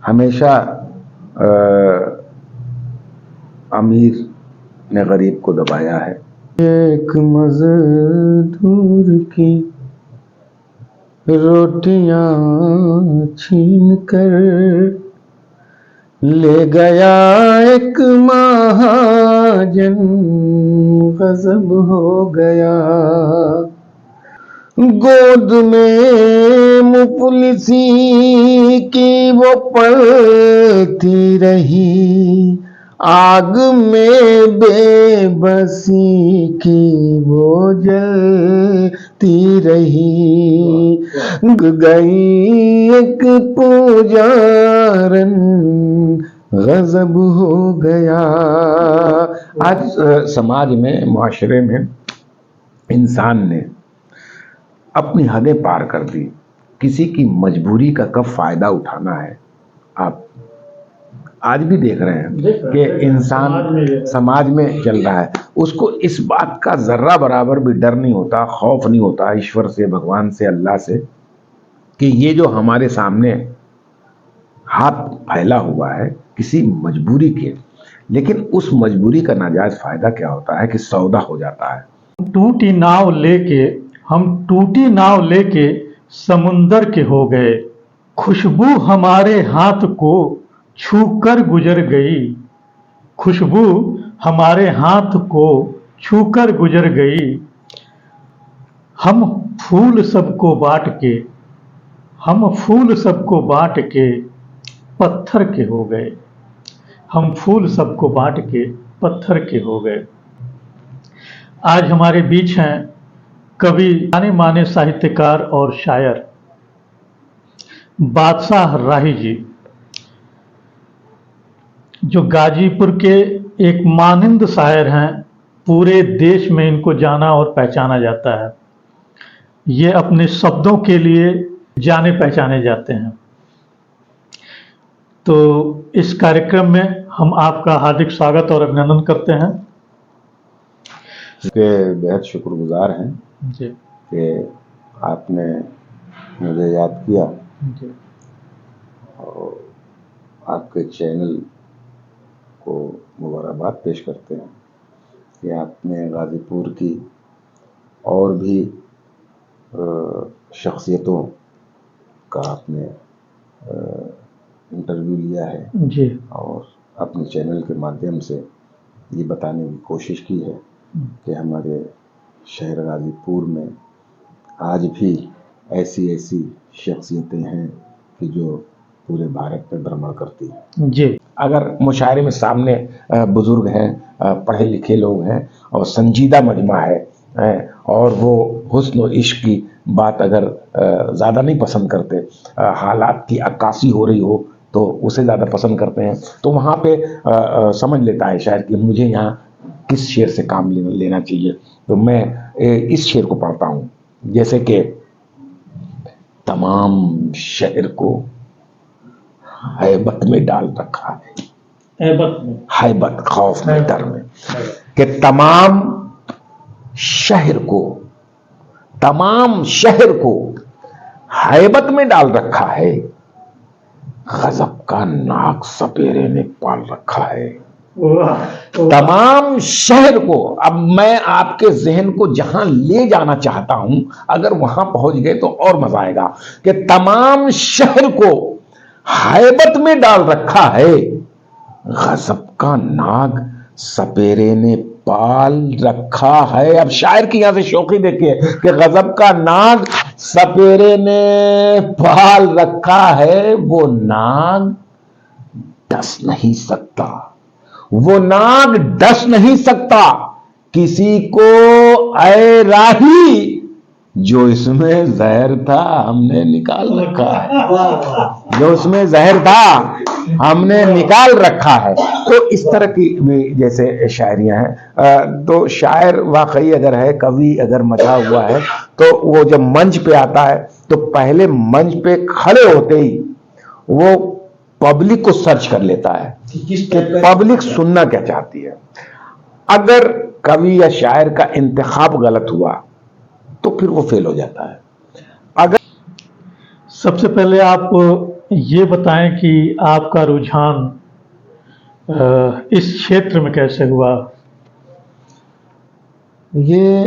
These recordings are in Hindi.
हमेशा अमीर ने गरीब को दबाया है। एक मजदूर की रोटियां छीन कर ले गया एक महाजन, गजब हो गया। गोद में मुफलिसी की वो पलती रही, आग में बेबसी की वो जलती रही। गई एक पुजारन, गजब हो गया। आज समाज में, मुआशरे में इंसान ने अपनी हदें पार कर दी। किसी की मजबूरी का कब फायदा उठाना है, आप आज भी देख रहे हैं कि इंसान समाज में चल रहा है। उसको इस बात का जर्रा बराबर भी डर नहीं होता, खौफ नहीं होता ईश्वर से, भगवान से, अल्लाह से, कि ये जो हमारे सामने हाथ फैला हुआ है किसी मजबूरी के, लेकिन उस मजबूरी का नाजायज फायदा क्या होता है कि सौदा हो जाता है। हम टूटी नाव लेके समुंदर के हो गए, खुशबू हमारे हाथ को छूकर गुजर गई। खुशबू हमारे हाथ को छूकर गुजर गई। हम फूल सबको बांट के पत्थर के हो गए। हम फूल सबको बांट के पत्थर के हो गए। आज हमारे बीच हैं कवि, जाने माने साहित्यकार और शायर बादशाह राही जी, जो गाजीपुर के एक मानिंद शायर हैं। पूरे देश में इनको जाना और पहचाना जाता है। ये अपने शब्दों के लिए जाने पहचाने जाते हैं। तो इस कार्यक्रम में हम आपका हार्दिक स्वागत और अभिनंदन करते हैं। इसके बेहद शुक्रगुजार हैं जी कि आपने मुझे याद किया जी। और आपके चैनल को मुबारकबाद पेश करते हैं कि आपने गाजीपुर की और भी शख्सियतों का आपने इंटरव्यू लिया है जी। और अपने चैनल के माध्यम से ये बताने की कोशिश की है कि हमारे शहर गाजीपुर में आज भी ऐसी शख्सियतें हैं कि जो पूरे भारत में भ्रमण करती हैं। जी। अगर मुशायरे में सामने बुजुर्ग हैं, पढ़े लिखे लोग हैं और संजीदा मजमा है और वो हुस्न और इश्क की बात अगर ज़्यादा नहीं पसंद करते, हालात की अक्कासी हो रही हो तो उसे ज़्यादा पसंद करते हैं, तो वहाँ पे समझ लेता है शायद कि मुझे यहाँ किस शेर से काम लेना चाहिए। तो मैं इस शेर को पढ़ता हूँ, जैसे कि तमाम शहर को हैबत में डाल रखा है। हैबत, खौफ में, डर में, कि तमाम शहर को हैबत में डाल रखा है। गजब का नाक सपेरे ने पाल रखा है। तमाम शहर को, अब मैं आपके जहन को जहां ले जाना चाहता हूं, अगर वहां पहुंच गए तो और मजा आएगा, कि तमाम शहर को हैबत में डाल रखा है। गजब का नाग सपेरे ने पाल रखा है। अब शायर की यहां से शौकी देखिए कि गजब का नाग सपेरे ने पाल रखा है। वो नाग डस नहीं सकता, वो नाग डस नहीं सकता किसी को। ऐ राही, जो इसमें जहर था हमने निकाल रखा है। जो उसमें जहर था हमने निकाल रखा है। तो इस तरह की जैसे शायरियां हैं। तो शायर वाकई अगर है, कवि अगर मचा हुआ है, तो वो जब मंच पे आता है तो पहले मंच पे खड़े होते ही वो पब्लिक को सर्च कर लेता है कि पब्लिक सुनना क्या चाहती है। अगर कवि या शायर का इंतखाब गलत हुआ तो फिर वो फेल हो जाता है। अगर सबसे पहले आप ये बताएं कि आपका रुझान इस क्षेत्र में कैसे हुआ? ये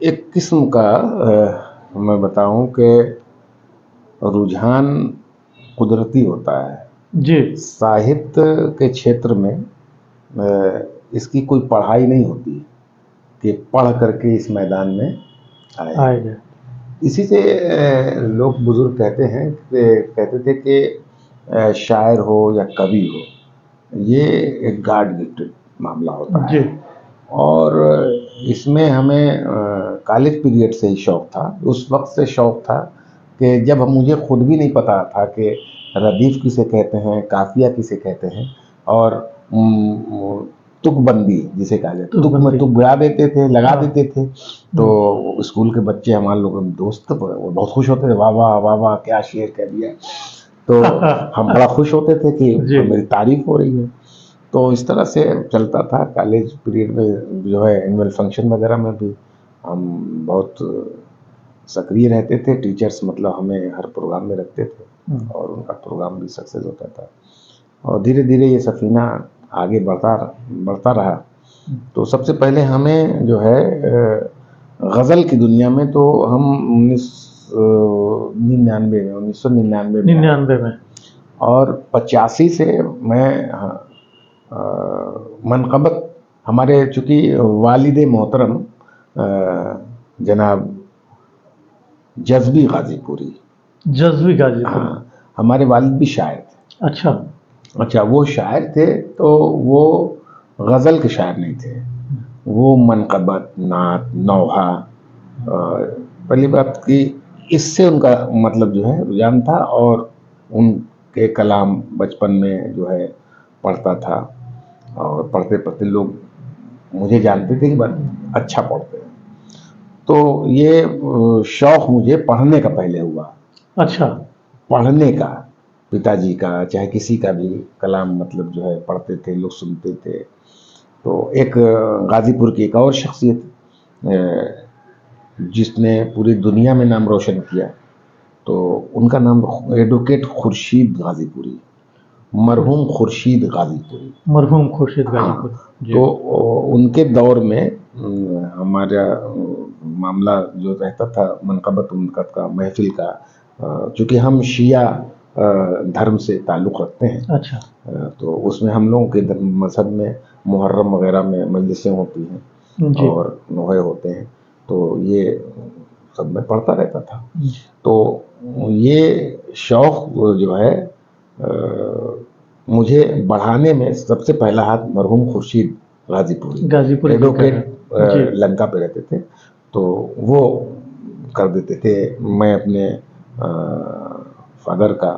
एक किस्म का मैं बताऊं कि रुझान कुदरती होता है। जी। साहित्य के क्षेत्र में इसकी कोई पढ़ाई नहीं होती कि पढ़ करके इस मैदान में आए। आएगा। इसी से लोग बुजुर्ग कहते थे कि शायर हो या कवि हो, ये एक गॉड गिफ्टेड मामला होता जी। है। और इसमें हमें कॉलेज पीरियड से ही शौक था। उस वक्त से शौक था कि जब मुझे खुद भी नहीं पता था कि रदीफ किसे कहते हैं, काफिया किसे कहते हैं, और तुकबंदी जिसे कहा जाता है, तुक में तुक गिरा देते थे, लगा देते थे। तो स्कूल के बच्चे, हमारे लोग दोस्त, वो बहुत खुश होते थे, वाह वाह वाह वाह क्या शेर कह दिया। तो हम बड़ा खुश होते थे कि मेरी तारीफ हो रही है। तो इस तरह से चलता था। कॉलेज पीरियड में जो है एनुअल फंक्शन वगैरह में भी हम बहुत सक्रिय रहते थे। टीचर्स मतलब हमें हर प्रोग्राम में रखते थे और उनका प्रोग्राम भी सक्सेस होता था। और धीरे धीरे ये सफीना आगे बढ़ता रहा। तो सबसे पहले हमें जो है गज़ल की दुनिया में तो हम 1999 में और 85 से मैं मनक़बत हमारे चूँकि वालिद मोहतरम जनाब जज़्बी गाज़ीपुरी, हाँ, हमारे वालिद भी शायर थे। अच्छा, वो शायर थे तो वो गज़ल के शायर नहीं थे, वो मनक़बत, नात, नौहा। पहली बात कि इससे उनका मतलब जो है रुझान था और उनके कलाम बचपन में जो है पढ़ता था और पढ़ते पढ़ते लोग मुझे जानते थे कि बहुत अच्छा पढ़ते हैं। तो ये शौक़ मुझे पढ़ने का पहले हुआ। अच्छा, पढ़ने का, पिताजी का चाहे किसी का भी कलाम मतलब जो है पढ़ते थे, लोग सुनते थे। तो एक गाज़ीपुर की एक और शख्सियत जिसने पूरी दुनिया में नाम रोशन किया, तो उनका नाम एडवोकेट खुर्शीद गाज़ीपुरी, मरहूम खुर्शीद गाज़ीपुरी। हाँ, तो उनके दौर में हमारा मामला जो रहता था मनक़बत उनक़त का, महफिल का, चूँकि हम शिया धर्म से ताल्लुक़ रखते हैं। अच्छा। तो उसमें हम लोगों के मज़हब में मुहर्रम वगैरह में मजलिसें होती हैं और नोहे होते हैं, तो ये सब मैं पढ़ता रहता था। तो ये शौक़ जो है मुझे बढ़ाने में सबसे पहला हाथ मरहूम खुर्शीद गाज़ीपुरी एडवोकेट लंका पे रहते थे, तो वो कर देते थे। मैं अपने फादर का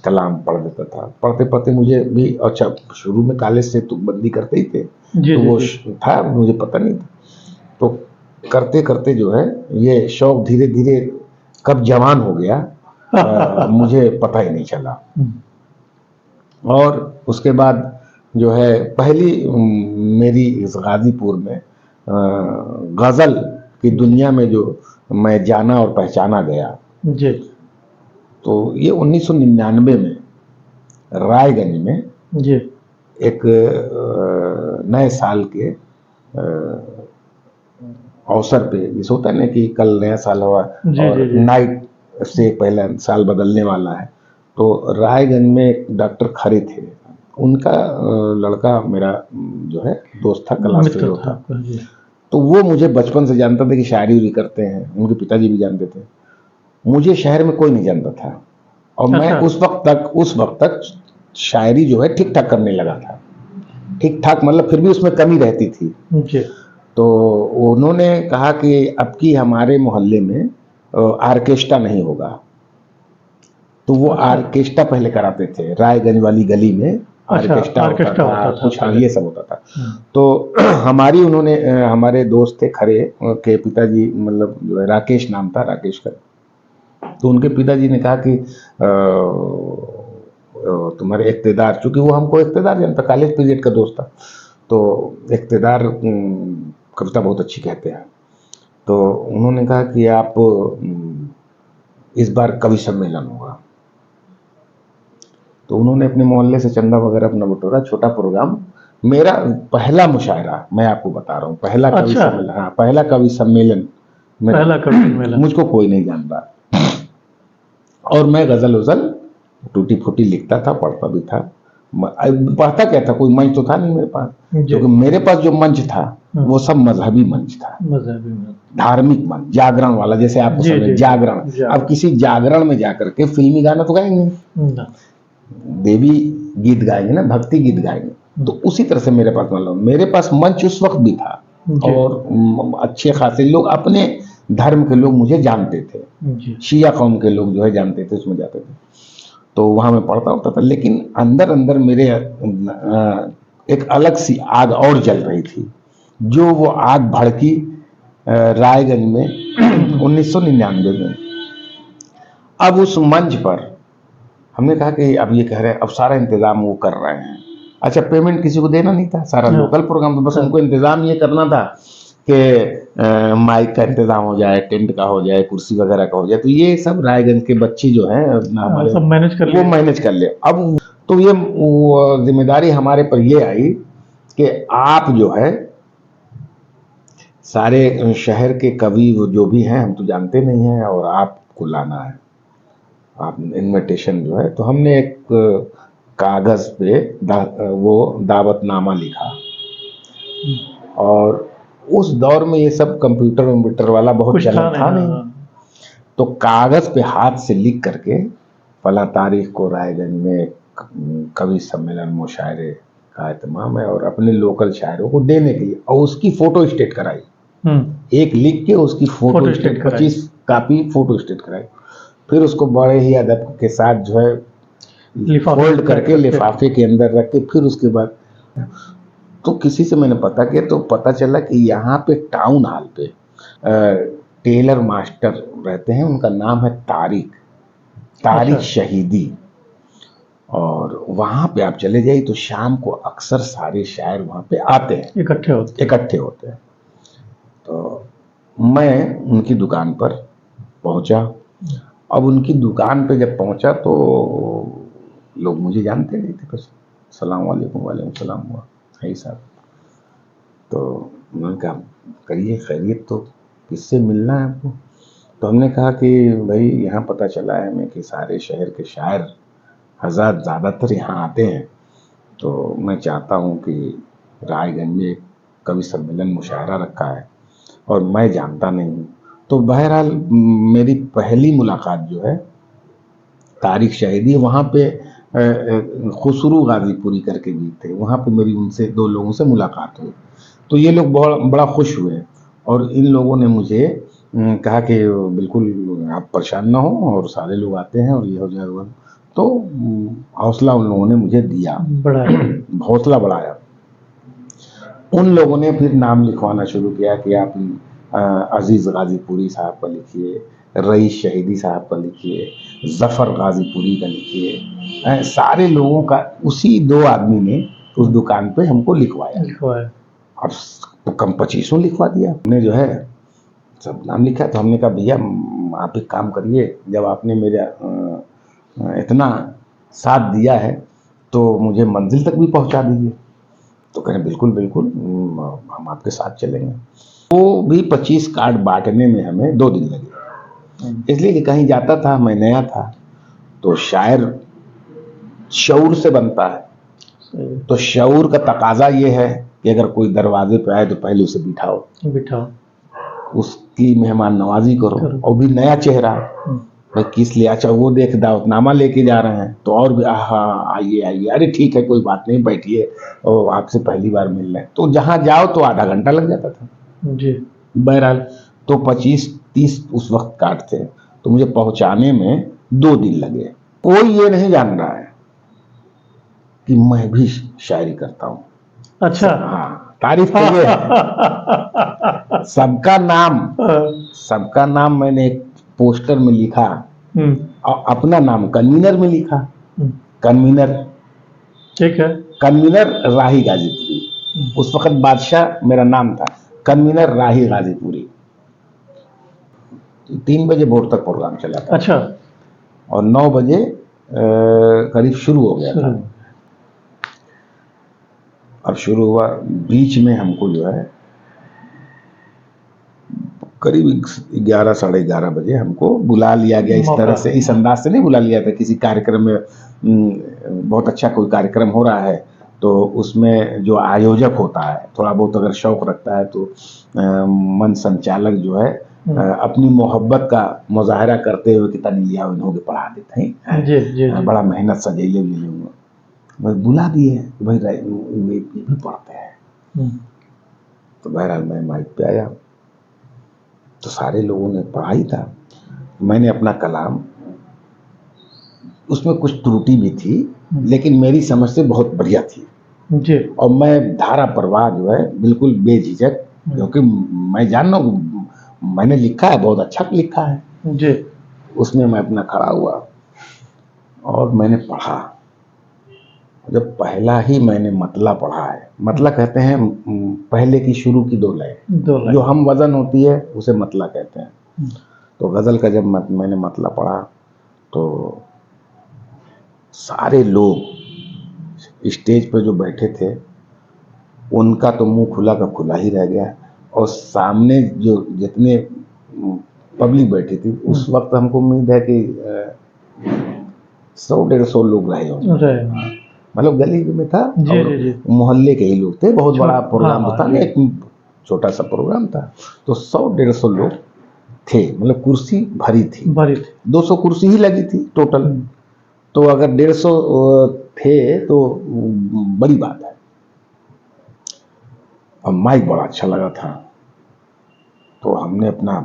कलाम पढ़ देता था। पढ़ते पढ़ते मुझे भी, अच्छा शुरू में कॉलेज से तुकबंदी करते ही थे, तो वो था, मुझे पता नहीं था। तो करते करते जो है ये शौक़ धीरे धीरे कब जवान हो गया मुझे पता ही नहीं चला। और उसके बाद जो है पहली मेरी इस गाज़ीपुर में गज़ल की दुनिया में जो मैं जाना और पहचाना गया जी, तो ये 1999 में रायगंज में जी, एक नए साल के अवसर पे, जैसे होता है ना कि कल नया साल हुआ और नाइट से पहला साल बदलने वाला है, तो रायगंज में एक डॉक्टर खरे थे, उनका लड़का मेरा जो है दोस्त था, क्लास फेलो था। तो वो मुझे बचपन से जानता था कि शायरी उरी करते हैं, उनके पिताजी भी जानते थे। मुझे शहर में कोई नहीं जानता था और मैं उस वक्त तक शायरी जो है ठीक ठाक करने लगा था। ठीक ठाक मतलब फिर भी उसमें कमी रहती थी। तो उन्होंने कहा कि अब की हमारे मोहल्ले में आर्केस्ट्रा नहीं होगा, तो वो आर्केस्ट्रा पहले कराते थे रायगंज वाली गली में। आर्केस्ट्रा होता था कुछ, हाँ ये सब होता था। तो उन्होंने हमारे दोस्त थे खरे के पिताजी, मतलब जो है राकेश नाम था, राकेश का, तो उनके पिताजी ने कहा कि तुम्हारे इक़्तिदार, चूँकि वो हमको इक़्तिदार जानता, कॉलेज पीरियड का दोस्त था, तो इक़्तिदार कविता बहुत अच्छी कहते हैं। तो उन्होंने कहा कि आप इस बार कवि सम्मेलन होगा। तो उन्होंने अपने मोहल्ले से चंदा वगैरह अपना बटोरा, छोटा प्रोग्राम। मेरा पहला मुशायरा मैं आपको बता रहा हूँ, पहला कवि अच्छा। सम्मेलन, हाँ पहला कवि सम्मेलन पहला कवि सम्मेलन। मुझको कोई नहीं जानता, और मैं गजल वजल टूटी फूटी लिखता था, पढ़ता भी था। पढ़ता क्या था, कोई मंच तो था नहीं मेरे पास, जी। क्योंकि मेरे पास जो मंच था वो सब मजहबी मंच था, मजहबी मंच, धार्मिक मंच, जागरण वाला, जैसे आपको जी, समझ जी, जागरण। जागरण। अब किसी जागरण में जाकर के फिल्मी गाना तो गाएंगे, ना। देवी गीत गाएंगे ना, भक्ति गीत गाएंगे। तो उसी तरह से मेरे पास, मतलब मेरे पास मंच उस वक्त भी था, जी। और अच्छे खासे लोग, अपने धर्म के लोग मुझे जानते थे, जी। शिया कौम के लोग जो है जानते थे, उसमें जाते थे। तो वहां मैं पढ़ता होता था, लेकिन अंदर अंदर मेरे एक अलग सी आग और जल रही थी। जो वो आग भड़की रायगंज में 1999 में। अब उस मंच पर हमने कहा कि अब ये कह रहे हैं, अब सारा इंतजाम वो कर रहे हैं। अच्छा, पेमेंट किसी को देना नहीं था, सारा लोकल प्रोग्राम, तो बस उनको इंतजाम ये करना था कि माइक का इंतजाम हो जाए, टेंट का हो जाए, कुर्सी वगैरह का हो जाए। तो ये सब रायगंज के बच्चे जो हैं हमारे, सब मैनेज कर वो मैनेज कर ले। अब तो ये जिम्मेदारी हमारे पर ये आई कि आप जो है सारे शहर के कवि जो भी हैं, हम तो जानते नहीं हैं, और आपको लाना है, आप इनविटेशन जो है। तो हमने एक कागज पे वो दावतनामा लिखा, और उस दौर में ये सब कंप्यूटर वाला बहुत चलन था नहीं। तो कागज पे हाथ से लिख करके, फला तारीख को रायगंज में कवि सम्मेलन मुशायरे का एहतमाम है, और अपने लोकल शायरों को देने के लिए, और उसकी फोटो स्टेट कराई, एक लिख के उसकी photo state, 25 copy photo state कराई। फिर उसको बड़े ही अदब के साथ जो है फोल्ड करके लिफाफे के अंदर रख के, फिर उसके बाद तो किसी से मैंने पता किया, तो पता चला कि यहाँ पे टाउन हॉल पे टेलर मास्टर रहते हैं, उनका नाम है तारिक शहीदी। और वहाँ पे आप चले जाइए तो शाम को अक्सर सारे शायर वहाँ पे आते हैं, इकट्ठे होते हैं। तो मैं उनकी दुकान पर पहुँचा। अब उनकी दुकान पे जब पहुँचा तो लोग मुझे जानते नहीं थे, बस सलाम वालेकुम, वालेकुम सलाम हुआ, है साहब। तो उन्होंने कहा करिए, खैरियत, तो किससे मिलना है आपको? तो हमने कहा कि भाई यहाँ पता चला है हमें कि सारे शहर के शायर हज़ार ज़्यादातर यहाँ आते हैं, तो मैं चाहता हूँ कि रायगंज में एक कवि सम्मेलन मुशायरा रखा है और मैं जानता नहीं हूँ। तो बहरहाल मेरी पहली मुलाकात जो है तारिक शहीदी, वहाँ पे खुसरू गाजीपुरी करके भी थे, वहाँ पे मेरी उनसे 2 लोगों से मुलाकात हुई। तो ये लोग बड़ा खुश हुए, और इन लोगों ने मुझे कहा कि बिल्कुल आप परेशान ना हो, और सारे लोग आते हैं, और ये हो जाएगा। तो हौसला उन लोगों ने मुझे दिया, हौसला बढ़ाया। उन लोगों ने फिर नाम लिखवाना शुरू किया कि आप अजीज़ गाजीपुरी साहब का लिखिए, रईस शहीदी साहब का लिखिए, जफ़र गाजीपुरी का लिखिए। सारे लोगों का, उसी 2 आदमी ने उस दुकान पे हमको लिखवाया। अब तो कम 25 लिखवा दिया हमने, जो है सब नाम लिखा। तो हमने कहा भैया आप एक काम करिए, जब आपने मेरा इतना साथ दिया है तो मुझे मंजिल तक भी पहुंचा दीजिए। तो कहें बिल्कुल बिल्कुल, हम आपके साथ चलेंगे। वो भी 25 कार्ड बांटने में हमें 2 दिन लगे, इसलिए कि कहीं जाता था, मैं नया था। तो शायर शऊर से बनता है, तो शऊर का तकाजा ये है कि अगर कोई दरवाजे पे आए तो पहले उसे बिठाओ, उसकी मेहमान नवाजी करो, और भी नया चेहरा, भाई किस लिए, अच्छा वो देख दावतनामा लेके जा रहे हैं, तो और भी आइए, अरे ठीक है कोई बात नहीं, बैठिए, और आपसे पहली बार मिल रहे हैं। तो जहाँ जाओ तो आधा घंटा लग जाता था जी। बहरहाल तो 25-30 उस वक्त कार्ड थे, तो मुझे पहुंचाने में 2 दिन लगे। कोई ये नहीं जान रहा है कि मैं भी शायरी करता हूँ। अच्छा, हाँ, तारीफ तो ये है। सबका नाम मैंने एक पोस्टर में लिखा, और अपना नाम कन्वीनर में लिखा, कन्वीनर, ठीक है, कन्वीनर राही गाजीपुरी। उस वक्त बादशाह मेरा नाम था, कन्वीनर राही गाजीपुरी। 3 बजे भोर तक प्रोग्राम चला था अच्छा। और 9 बजे करीब शुरू हो गया था। अब शुरू हुआ, बीच में हमको जो है करीब 11 साढ़े 11 बजे हमको बुला लिया गया। इस तरह से, इस अंदाज से नहीं बुला लिया था किसी कार्यक्रम में। बहुत अच्छा कोई कार्यक्रम हो रहा है तो उसमें जो आयोजक होता है थोड़ा बहुत अगर शौक रखता है तो मन संचालक जो है अपनी मोहब्बत का मुजाहरा करते हुए कि तनी लिया इन्हों के पढ़ा देते हैं जी, जी, बड़ा मेहनत से जैले बस बुला दिए भाई ये भी पढ़ते हैं। तो बहरहाल मैं माइक पे आया तो सारे लोगों ने पढ़ा ही था। मैंने अपना कलाम, उसमें कुछ त्रुटि भी थी लेकिन मेरी समझ से बहुत बढ़िया थी जी। और मैं धारा प्रवाह जो है बिल्कुल बेझिझक, क्योंकि मैं जान रहा हूँ मैंने लिखा है, बहुत अच्छा लिखा है जी। उसमें मैं अपना खड़ा हुआ और मैंने पढ़ा। जब पहला ही मैंने मतला पढ़ा है, मतला कहते हैं पहले की शुरू की 2 लाइन जो हम वजन होती है उसे मतला कहते हैं। तो गजल का जब मैंने मतला पढ़ा तो सारे लोग स्टेज पर जो बैठे थे उनका तो मुंह खुला का खुला ही रह गया और सामने जो जितने पब्लिक बैठी थी उस वक्त हमको उम्मीद है कि 100-150 लोग रहे होंगे, मतलब गली में था और मोहल्ले के ही लोग थे। बहुत बड़ा प्रोग्राम था ना, एक छोटा सा प्रोग्राम था तो 100-150 लोग थे, मतलब कुर्सी भरी थी 200 कुर्सी ही लगी थी टोटल। तो अगर 150 थे तो बड़ी बात है। और माइक बड़ा अच्छा लगा था तो हमने अपना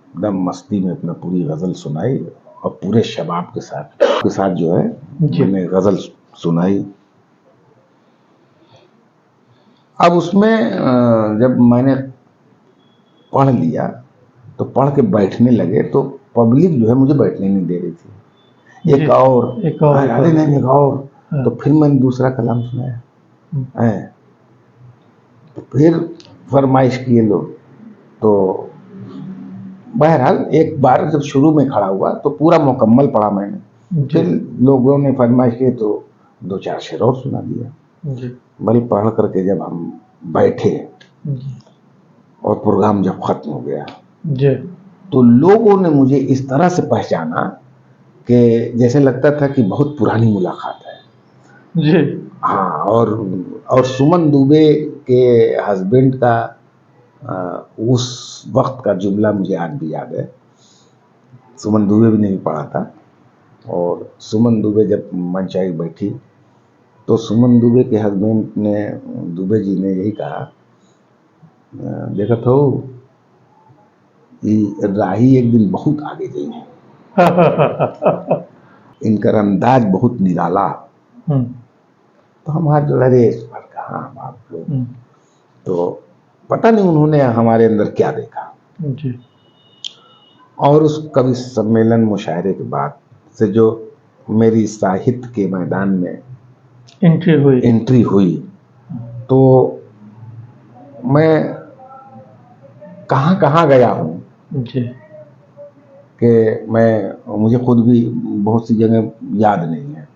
एकदम मस्ती में अपना पूरी गजल सुनाई और पूरे शबाब के साथ जो है मैंने गजल सुनाई। अब उसमें जब मैंने पढ़ लिया तो पढ़ के बैठने लगे तो पब्लिक जो है मुझे बैठने नहीं दे रही थी। एक और अरे नहीं एक और। तो फिर मैंने दूसरा कलाम सुनाया तो फिर फरमाइश किए लोग। तो बहरहाल एक बार जब शुरू में खड़ा हुआ तो पूरा मुकम्मल पढ़ा मैंने। फिर लोगों ने फरमाइश की तो 2-4 शेर और सुना दिया। बल पढ़ करके जब हम बैठे और प्रोग्राम जब खत्म हो गया तो लोगों ने मुझे इस तरह से पहचाना कि जैसे लगता था कि बहुत पुरानी मुलाकात है जी। हाँ, और सुमन दुबे के हस्बैंड का उस वक्त का जुमला मुझे आज भी याद है। सुमन दुबे भी नहीं पढ़ा था और सुमन दुबे जब मंच आई बैठी तो सुमन दुबे के हस्बैंड ने, दुबे जी ने यही कहा, देखा तो राही एक दिन बहुत आगे गई है इनका अंदाज बहुत निराला। तो हम हाथ जोड़ा रे कहा आप लोग, तो पता नहीं उन्होंने हमारे अंदर क्या देखा जी। और उस कवि सम्मेलन मुशायरे के बाद से जो मेरी साहित्य के मैदान में एंट्री हुई तो मैं कहाँ गया हूँ जी कि मुझे खुद भी बहुत सी जगह याद नहीं है।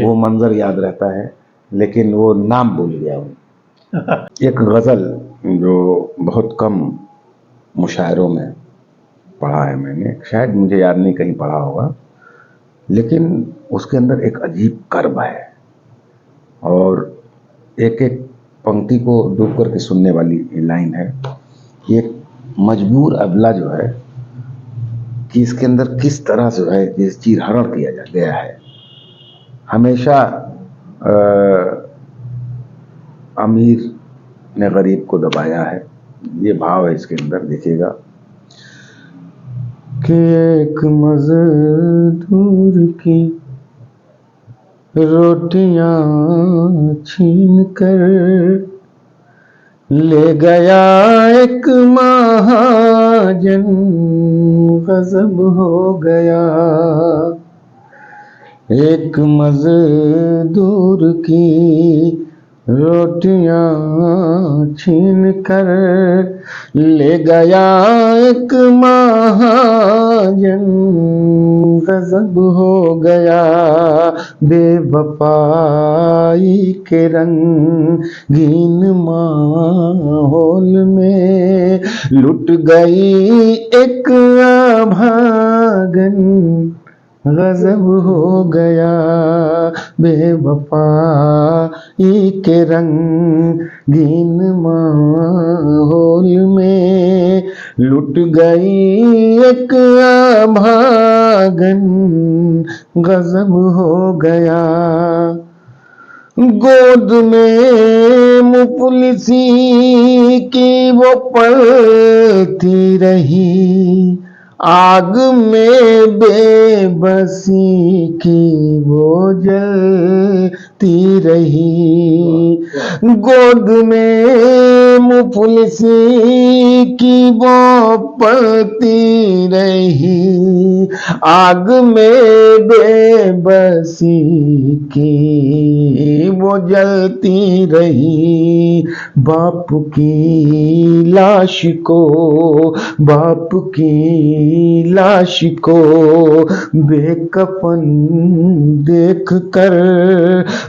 वो मंजर याद रहता है लेकिन वो नाम भूल गया हूँ। एक गज़ल जो बहुत कम मुशायरों में पढ़ा है मैंने, शायद मुझे याद नहीं कहीं पढ़ा होगा, लेकिन उसके अंदर एक अजीब कर्ब है और एक एक पंक्ति को डूब करके सुनने वाली लाइन है। एक मजबूर अबला जो है कि इसके अंदर किस तरह से है जिस चीरहरण किया गया है। हमेशा अमीर ने गरीब को दबाया है, ये भाव है इसके अंदर। देखिएगा कि एक मजदूर की रोटियां छीन कर ले गया एक महाजन, गजब हो गया। एक मजदूर की रोटियां छीन कर ले गया एक महाजन, गजब हो गया बेवफाई के रंगीन माहौल में, लुट गई एक अभागन, गजब हो गया बेवफाई के रंगीन माहौल में, लुट गई एक अभागन, गजब हो गया। गोद में मुफलिसी की वो पलती रही, आग में बेबसी की वो जलती रही। गोद में मुफलिसी की वो पलती रही, आग में बेबसी की वो जलती रही। बाप की लाश को, बाप की लाश को बेकफन देख कर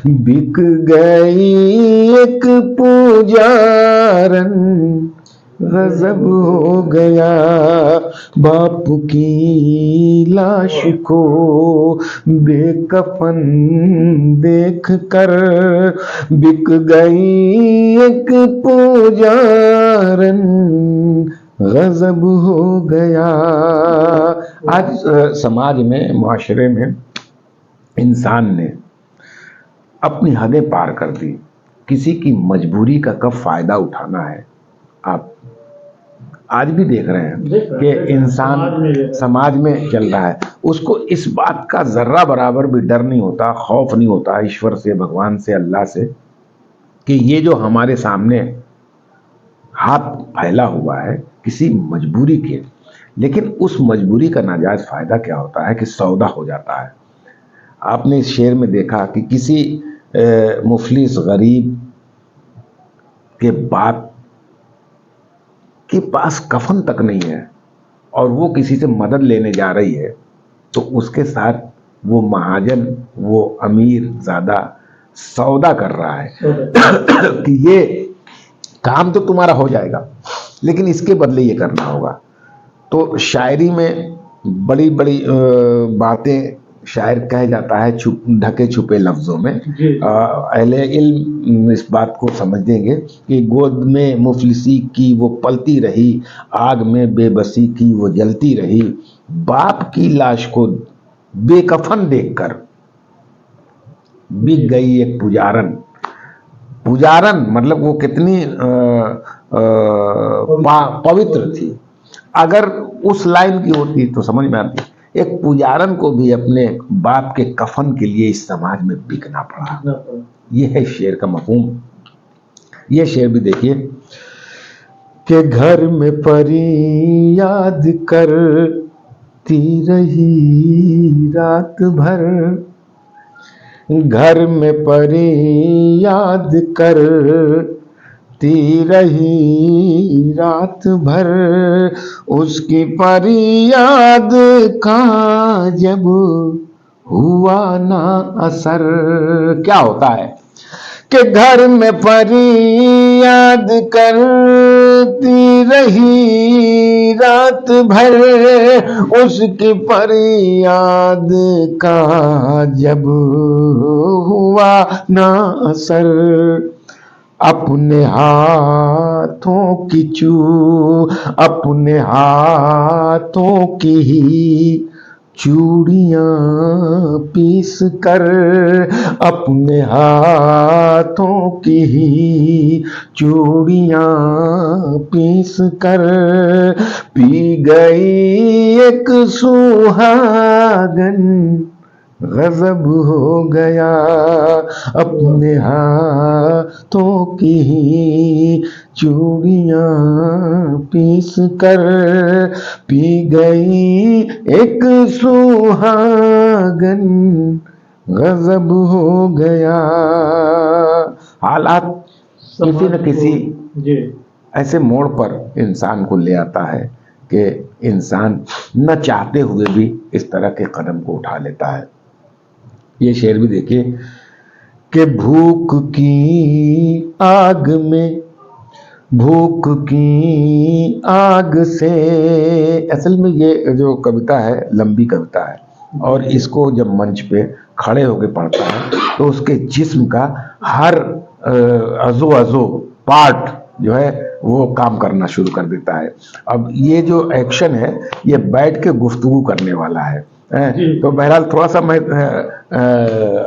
बिक गई एक पुजारन, गजब हो गया। बाप की लाश को बेकफन देख कर बिक गई एक पुजारन, गजब हो गया। आज समाज में, मुआशरे में इंसान ने अपनी हदें पार कर दी। किसी की मजबूरी का कब फायदा उठाना है, आप आज भी देख रहे हैं कि इंसान समाज में चल रहा है। उसको इस बात का जर्रा बराबर भी डर नहीं होता, खौफ नहीं होता ईश्वर से, भगवान से, अल्लाह से, कि ये जो हमारे सामने हाथ फैला हुआ है किसी मजबूरी के, लेकिन उस मजबूरी का नाजायज फायदा क्या होता है कि सौदा हो जाता है। आपने इस शेर में देखा कि किसी मुफलिस गरीब के बाप के पास कफन तक नहीं है और वो किसी से मदद लेने जा रही है, तो उसके साथ वो महाजन, वो अमीर ज़्यादा सौदा कर रहा है कि ये काम तो तुम्हारा हो जाएगा लेकिन इसके बदले ये करना होगा। तो शायरी में बड़ी बड़ी बातें शायर कह जाता है ढके छुपे लफ्जों में। अहले इल्म इस बात को समझ देंगे कि गोद में मुफलिसी की वो पलती रही, आग में बेबसी की वो जलती रही। बाप की लाश को बेकफन देखकर बिक गई एक पुजारन। पुजारन मतलब वो कितनी पवित्र थी। अगर उस लाइन की होती तो समझ में आती। एक पुजारन को भी अपने बाप के कफन के लिए इस समाज में बिकना पड़ा। ये है शेर का मफहूम। ये शेर भी देखिए कि घर में परी याद करती रही रात भर, घर में परी याद करती रही रात भर, उसकी परी याद का जब हुआ ना असर। क्या होता है कि घर में परी याद करती रही रात भर, उसकी परी याद का जब हुआ ना असर, अपने हाथों की अपने हाथों की ही चूड़ियां पीस कर, अपने हाथों की ही चूड़ियां पीस कर पी गई एक सुहागन, गजब हो गया। अपने हाथों की ही चूड़ियां पीस कर पी गई एक सुहागन, गजब हो गया। हालात किसी न किसी जी ऐसे मोड़ पर इंसान को ले आता है कि इंसान न चाहते हुए भी इस तरह के कदम को उठा लेता है। ये शेर भी देखिए कि भूख की आग में, भूख की आग से, असल में ये जो कविता है लंबी कविता है और इसको जब मंच पे खड़े होकर पढ़ता है तो उसके जिस्म का हर अज़ो अज़ो पार्ट जो है वो काम करना शुरू कर देता है। अब ये जो एक्शन है ये बैठ के गुफ्तगू करने वाला है, तो बहरहाल थोड़ा सा मैं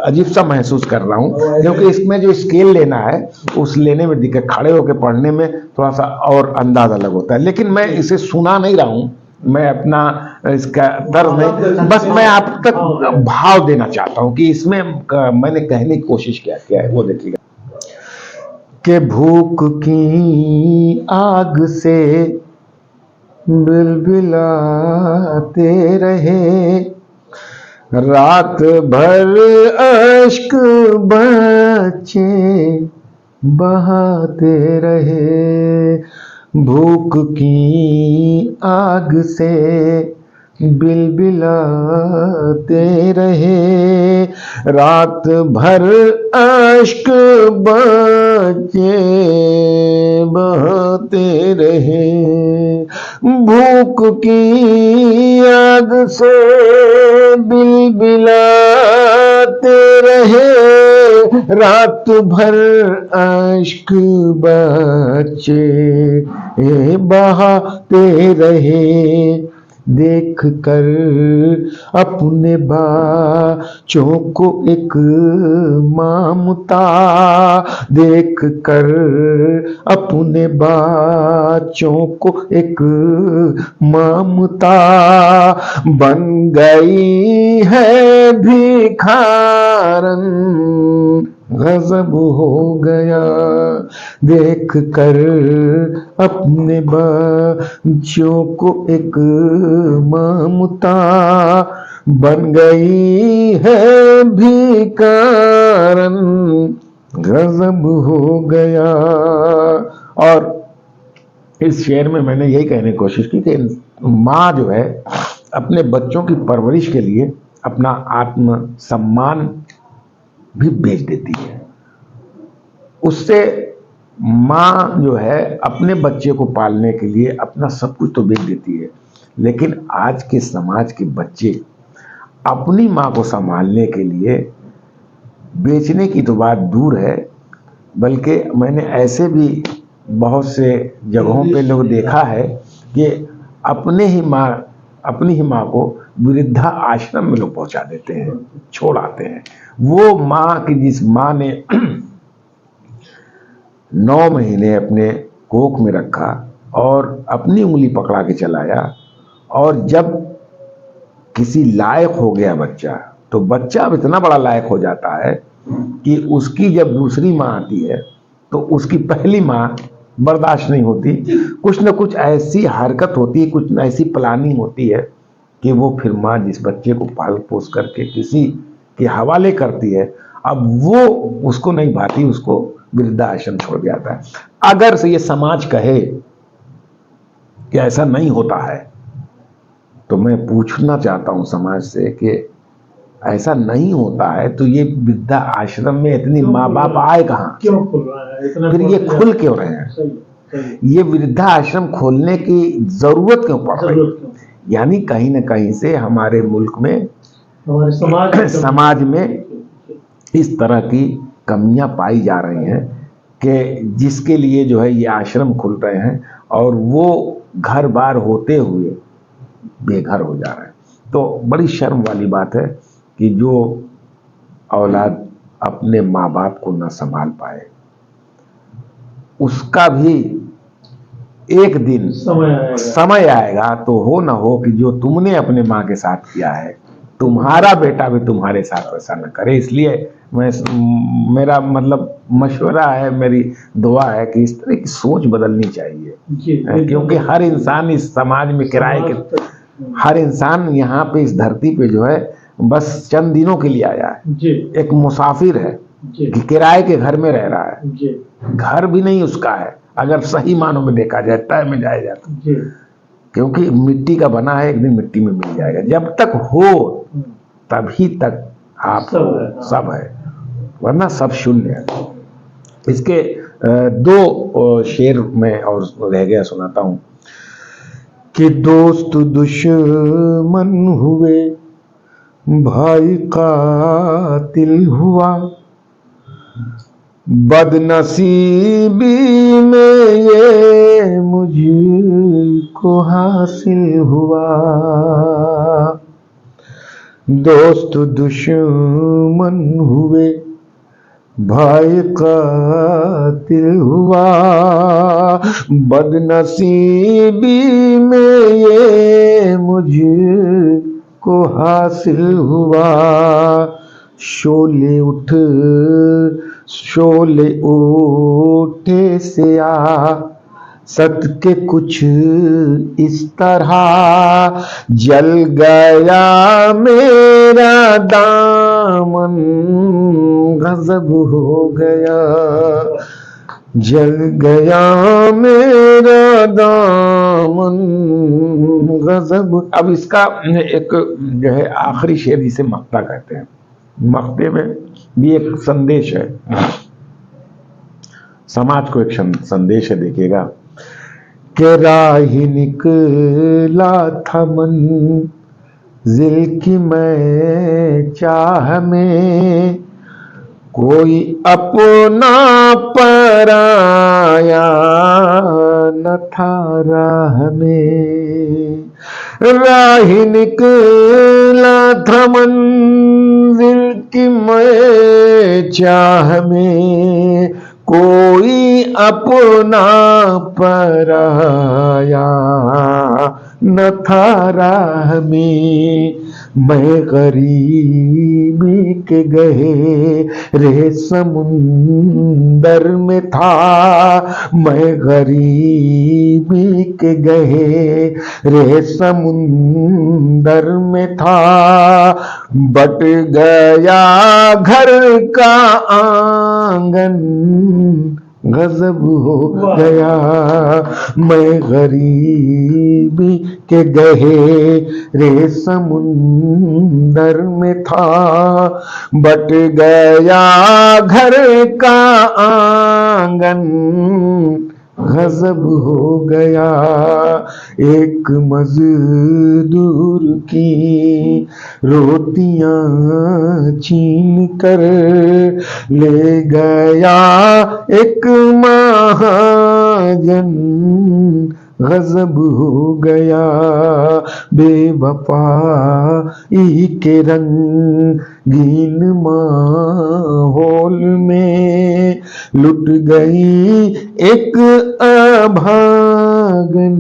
अजीब सा महसूस कर रहा हूँ क्योंकि इसमें जो स्केल लेना है उस लेने में दिक्कत, खड़े होकर पढ़ने में थोड़ा सा और अंदाज अलग होता है। लेकिन मैं इसे सुना नहीं रहा हूँ, मैं अपना इसका तर्ज नहीं, बस मैं आप तक भाव देना चाहता हूँ कि इसमें मैंने कहने की कोशिश क्या किया है वो देखिएगा कि भूख की आग से बिलबिलाते रहे, रात भर अश्क बच्चे बहाते रहे। भूख की आग से बिलबिलाते रहे, रात भर अश्क बच्चे बहाते रहे। भूख की आग से बिलबिलाते रहे, रात भर अश्क बच्चे बहाते रहे। देख कर अपने बच्चों को एक ममता, देख कर अपने बच्चों को एक ममता, बन गई है भिखारन गजब हो गया। देख कर अपने बच्चों को एक ममता, बन गई है भिखारन गजब हो गया। और इस शेर में मैंने यही कहने की कोशिश की कि माँ जो है अपने बच्चों की परवरिश के लिए अपना आत्म सम्मान भी बेच देती है। उससे माँ जो है अपने बच्चे को पालने के लिए अपना सब कुछ तो बेच देती है, लेकिन आज के समाज के बच्चे अपनी माँ को संभालने के लिए बेचने की तो बात दूर है, बल्कि मैंने ऐसे भी बहुत से जगहों पे लोग देखा है कि अपनी ही माँ को वृद्धा आश्रम में लोग पहुंचा देते हैं, छोड़ आते हैं। वो माँ की जिस माँ ने 9 महीने अपने कोख में रखा और अपनी उंगली पकड़ा के चलाया, और जब किसी लायक हो गया बच्चा तो बच्चा अब इतना बड़ा लायक हो जाता है कि उसकी जब दूसरी माँ आती है तो उसकी पहली माँ बर्दाश्त नहीं होती, कुछ न कुछ ऐसी हरकत होती है, कुछ न ऐसी प्लानिंग होती है कि वो फिर माँ जिस बच्चे को पाल पोस करके किसी के हवाले करती है, अब वो उसको नहीं भाती, उसको वृद्धाश्रम छोड़ के आता है। अगर से ये समाज कहे कि ऐसा नहीं होता है तो मैं पूछना चाहता हूं समाज से कि ऐसा नहीं होता है तो ये वृद्धा आश्रम में इतनी माँ बाप आए कहाँ, क्यों खुल रहा है इतना, फिर ये खुल क्यों रहे हैं, ये वृद्धा आश्रम खोलने की जरूरत क्यों पड़ रही है? यानी कहीं ना कहीं से हमारे मुल्क में, हमारे समाज में इस तरह की कमियां पाई जा रही हैं कि जिसके लिए जो है ये आश्रम खुल रहे हैं और वो घर बार होते हुए बेघर हो जा रहे हैं। तो बड़ी शर्म वाली बात है कि जो औलाद अपने माँ बाप को न संभाल पाए, उसका भी एक दिन समय आएगा तो हो ना हो कि जो तुमने अपने माँ के साथ किया है तुम्हारा बेटा भी तुम्हारे साथ वैसा न करे। इसलिए मेरा मतलब मशवरा है, मेरी दुआ है कि इस तरह की सोच बदलनी चाहिए, क्योंकि हर इंसान इस समाज में किराए के, हर इंसान यहाँ पे इस धरती पे जो है बस चंद दिनों के लिए आया है, एक मुसाफिर है। जी कि किराए के घर में रह रहा है, जी घर भी नहीं उसका है अगर सही मानों में देखा जाए, तय में जाया जाए तो। जी। क्योंकि मिट्टी का बना है, एक दिन मिट्टी में मिल जाएगा। जब तक हो तभी तक आप सब हो, है, हाँ। सब है, वरना सब शून्य है। इसके दो शेर में और रह गया, सुनाता हूं कि दोस्त दुश्मन हुए, भाई कातिल हुआ, बदनसीबी में ये मुझको हासिल हुआ। दोस्त दुश्मन हुए, भाई कातिल हुआ, बदनसीबी में ये मुझको हासिल हुआ। शोले उठे से सत के कुछ इस तरह, जल गया मेरा दामन, गजब हो गया, जल गया मेरा दामन, गजब। अब इसका एक जो है आखिरी शेर जिसे मक्ता कहते हैं, मक्ते में भी एक संदेश है, समाज को एक संदेश है। देखिएगा कि राही निकला था मंजिल की मैं चाह में, कोई अपना पराया न था राह में। राही निकला था मंजिल की मैं चाह में, कोई अपना पराया न था राह में। मैं गरीबी के गहरे समुंदर में था, मैं गरीबी के गहरे समुंदर में था, बट गया घर का आंगन, गजब हो गया। मैं गरीबी के गहरे समुंदर में था, बट गया घर का आंगन, गजब हो गया। एक मजदूर की रोटियां छीन कर ले गया एक महाजन, गजब हो गया। बेवफाई के रंगीन माहौल में लुट गई एक अभागन,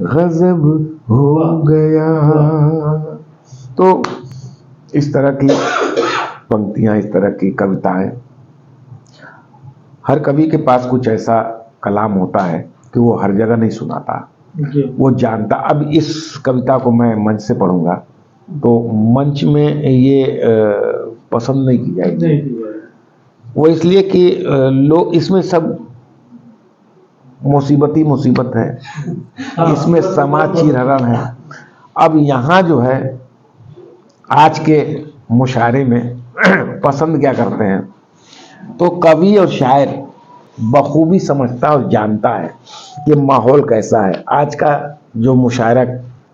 गजब हो गया। तो इस तरह की पंक्तियां, इस तरह की कविताएं, हर कवि के पास कुछ ऐसा कलाम होता है कि वो हर जगह नहीं सुनाता, वो जानता। अब इस कविता को मैं मंच से पढ़ूंगा तो मंच में ये पसंद नहीं की जाएगी, वो इसलिए कि लोग इसमें सब मुसीबत है, इसमें समाज चीरहरण है। अब यहाँ जो है आज के मुशायरे में पसंद क्या करते हैं, तो कवि और शायर बखूबी समझता और जानता है कि माहौल कैसा है। आज का जो मुशायरा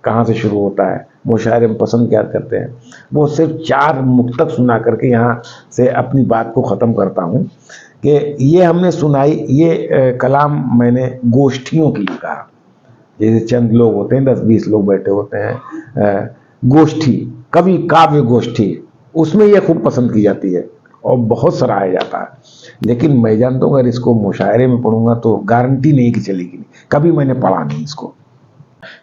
कहाँ से शुरू होता है, मुशायरे में पसंद क्या करते हैं, वो सिर्फ 4 मुक्तक सुना करके यहाँ से अपनी बात को ख़त्म करता हूँ कि ये हमने सुनाई, ये कलाम मैंने गोष्ठियों की कहा। जैसे चंद लोग होते हैं, 10-20 लोग बैठे होते हैं, गोष्ठी, कवि काव्य गोष्ठी, उसमें ये खूब पसंद की जाती है और बहुत सराहा जाता है। लेकिन मैं जानता हूँ अगर इसको मुशायरे में पढ़ूंगा तो गारंटी नहीं कि चलेगी, कभी मैंने पढ़ा नहीं इसको।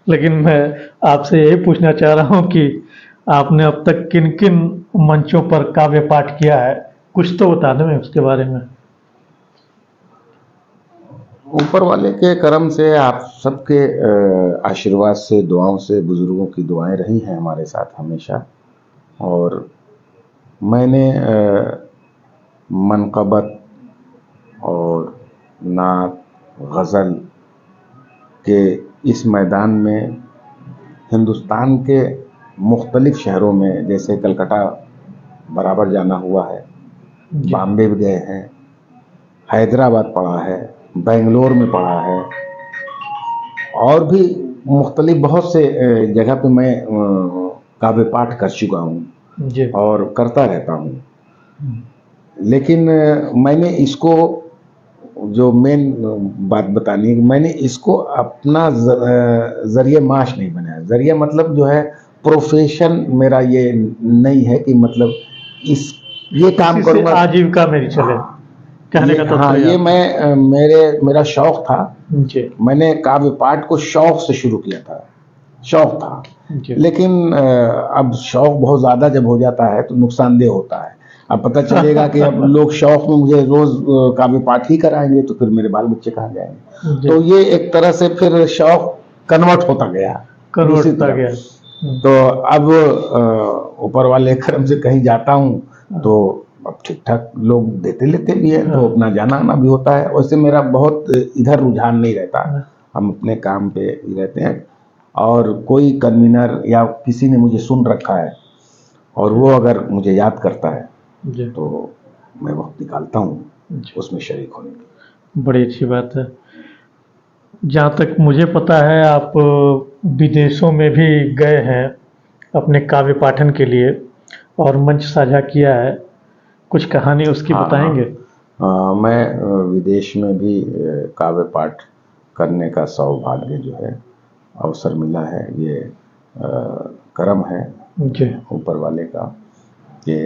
लेकिन मैं आपसे यही पूछना चाह रहा हूँ कि आपने अब तक किन किन मंचों पर काव्य पाठ किया है, कुछ तो बता दें उसके बारे में। ऊपर वाले के करम से, आप सबके आशीर्वाद से, दुआओं से, बुजुर्गों की दुआएं रही हैं हमारे साथ हमेशा। और मैंने मनक़बत और नात गज़ल के इस मैदान में हिंदुस्तान के मुख्तलिफ शहरों में, जैसे कलकत्ता बराबर जाना हुआ है, जी बॉम्बे भी गए हैं, हैदराबाद पढ़ा है, बेंगलोर में पढ़ा है, और भी मुख्तलिफ बहुत से जगह पे मैं काव्य पाठ कर चुका हूँ जी और करता रहता हूँ। लेकिन मैंने इसको, जो मेन बात बतानी है कि मैंने इसको अपना जरिए माश नहीं बनाया। जरिया मतलब जो है प्रोफेशन मेरा ये नहीं है कि मतलब इस ये काम इसी से करूँगा। आजीविका मेरी चले, कहने का हाँ, तात्पर्य ये आपका। मैं मेरा शौक था। जी मैंने काव्य पाठ को शौक से शुरू किया था, शौक था। जी लेकिन अब शौक बहुत ज़्यादा जब हो जाता है तो नुकसानदेह होता है। अब पता चलेगा कि अब लोग शौक में मुझे रोज़ काव्य पाठ ही कराएंगे, तो फिर मेरे बाल बच्चे कहाँ जाएंगे। जी तो ये एक तरह से फिर शौक कन्वर्ट होता गया कन्वर्ट दूसरी होता तरफ। गया। तो अब ऊपर वाले करम से कहीं जाता हूँ तो अब ठीक ठाक लोग देते लेते भी है, तो अपना जाना आना भी होता है। वैसे मेरा बहुत इधर रुझान नहीं रहता, हम अपने काम पे ही रहते हैं। और कोई कन्वीनर या किसी ने मुझे सुन रखा है और वो अगर मुझे याद करता है जी तो मैं वक्त निकालता हूँ जी, उसमें शरीक होने की। बड़ी अच्छी बात है। जहाँ तक मुझे पता है आप विदेशों में भी गए हैं अपने काव्य पाठन के लिए और मंच साझा किया है, कुछ कहानी उसकी हाँ, बताएंगे? मैं विदेश में भी काव्य पाठ करने का सौभाग्य जो है, अवसर मिला है। ये करम है जी ऊपर वाले का कि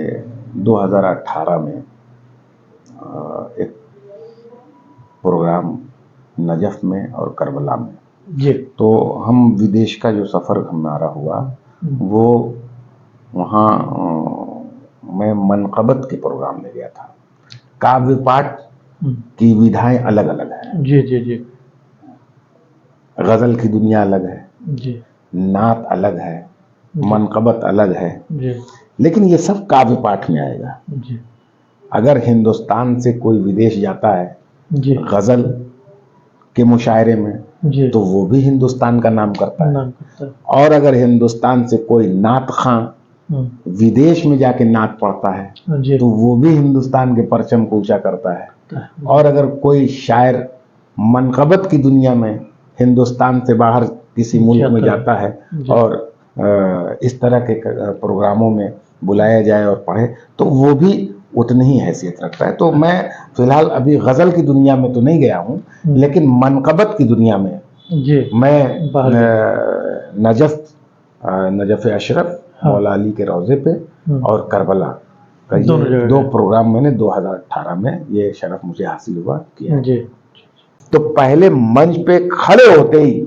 2018 में एक प्रोग्राम नजफ में और करबला में, जी तो हम विदेश का जो सफ़र हमारा हुआ वो वहाँ मैं मनक़बत के प्रोग्राम में गया था। काव्य पाठ की विधाएं अलग अलग हैं, जी जी जी गज़ल की दुनिया अलग है, जी नात अलग है, मनक़बत अलग है, जी लेकिन ये सब काव्य पाठ में आएगा। जी अगर हिंदुस्तान से कोई विदेश जाता है जी गज़ल के मुशायरे में, जी तो वो भी हिंदुस्तान का नाम करता है। नाम करता है। और अगर हिंदुस्तान से कोई नात खां विदेश में जाके नात पढ़ता है जी तो वो भी हिंदुस्तान के परचम को ऊंचा करता है। और अगर कोई शायर मनक़बत की दुनिया में हिंदुस्तान से बाहर किसी मुल्क में जाता है और इस तरह के प्रोग्रामों में बुलाया जाए और पढ़े, तो वो भी उतनी ही हैसियत रखता है। तो मैं फिलहाल अभी गज़ल की दुनिया में तो नहीं गया हूँ, लेकिन मनक़बत की दुनिया में जी मैं नजफ़ अशरफ मौला अली के रोज़े पे और करबला का ये दो प्रोग्राम मैंने 2018 में ये शरफ मुझे हासिल हुआ किया। जी तो पहले मंच पे खड़े होते ही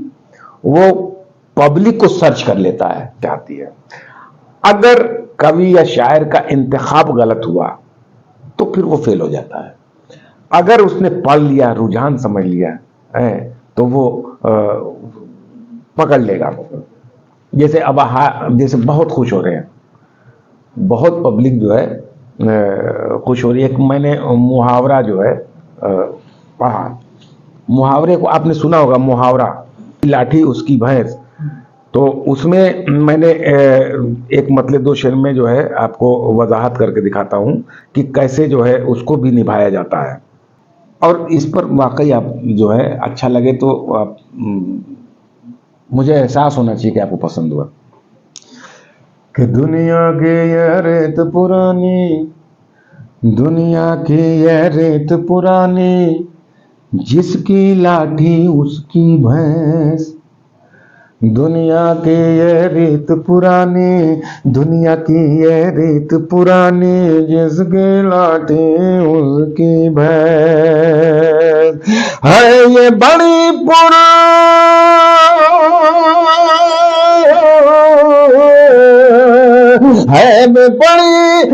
वो पब्लिक को सर्च कर लेता है, चाहती है। अगर कवि या शायर का इंतखाब गलत हुआ तो फिर वो फेल हो जाता है। अगर उसने पढ़ लिया, रुझान समझ लिया है, तो वो पकड़ लेगा। जैसे अब जैसे बहुत खुश हो रहे हैं, बहुत पब्लिक जो है खुश हो रही है। एक मैंने मुहावरा जो है पढ़ा, मुहावरे को आपने सुना होगा, मुहावरा लाठी उसकी भैंस। तो उसमें मैंने एक मतलब 2 शेर में जो है आपको वजाहत करके दिखाता हूँ कि कैसे जो है उसको भी निभाया जाता है। और इस पर वाकई आप जो है अच्छा लगे तो आप मुझे एहसास होना चाहिए कि आपको पसंद हुआ। कि दुनिया की ये रेत पुरानी, दुनिया की ये रेत पुरानी, जिसकी लाठी उसकी भैंस। दुनिया की ये रीत पुरानी, दुनिया की ये रीत पुरानी, जिसकी लाठी उसकी भैंस। है ये बड़ी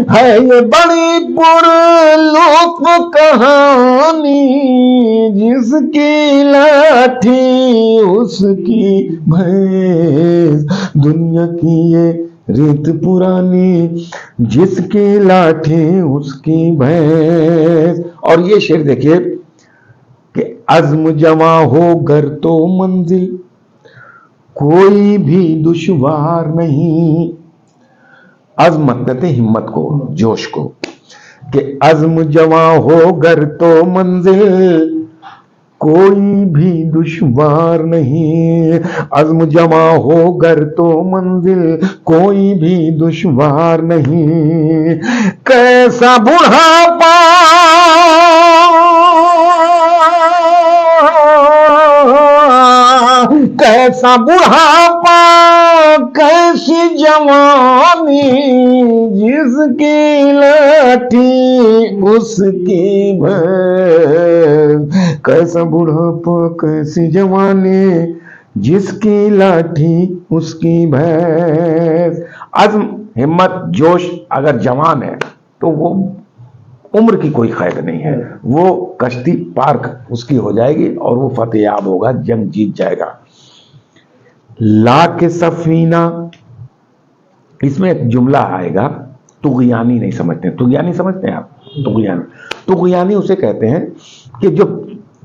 है ये बड़ी पुरलुत्फ कहानी, जिसकी लाठी उसकी भैंस। दुनिया की ये रीत पुरानी, जिसकी लाठी उसकी भैंस। और ये शेर देखिए कि अज़्म जमा हो गर तो मंजिल कोई भी दुश्वार नहीं। अज़्म कहते हैं हिम्मत को, जोश को, कि अज़्म जमा हो गर तो मंजिल कोई भी दुश्वार नहीं। अज़्म जमा हो गर तो मंजिल कोई भी दुश्वार नहीं। कैसा बुढ़ापा कैसा बुढ़ापा कैसी जवानी, जिसकी लाठी उसकी भैंस। कैसा बुढ़ापा कैसी जवानी, जिसकी लाठी उसकी भैंस। अज़्म, हिम्मत, जोश अगर जवान है तो वो उम्र की कोई कैद नहीं है, वो कश्ती पार उसकी हो जाएगी और वो फतेहयाब होगा, जंग जीत जाएगा। ला के सफीना, इसमें एक जुमला आएगा, तुग़यानी नहीं समझते हैं। तुग़यानी समझते हैं आप? तुग़यानी, तुग़यानी उसे कहते हैं कि जो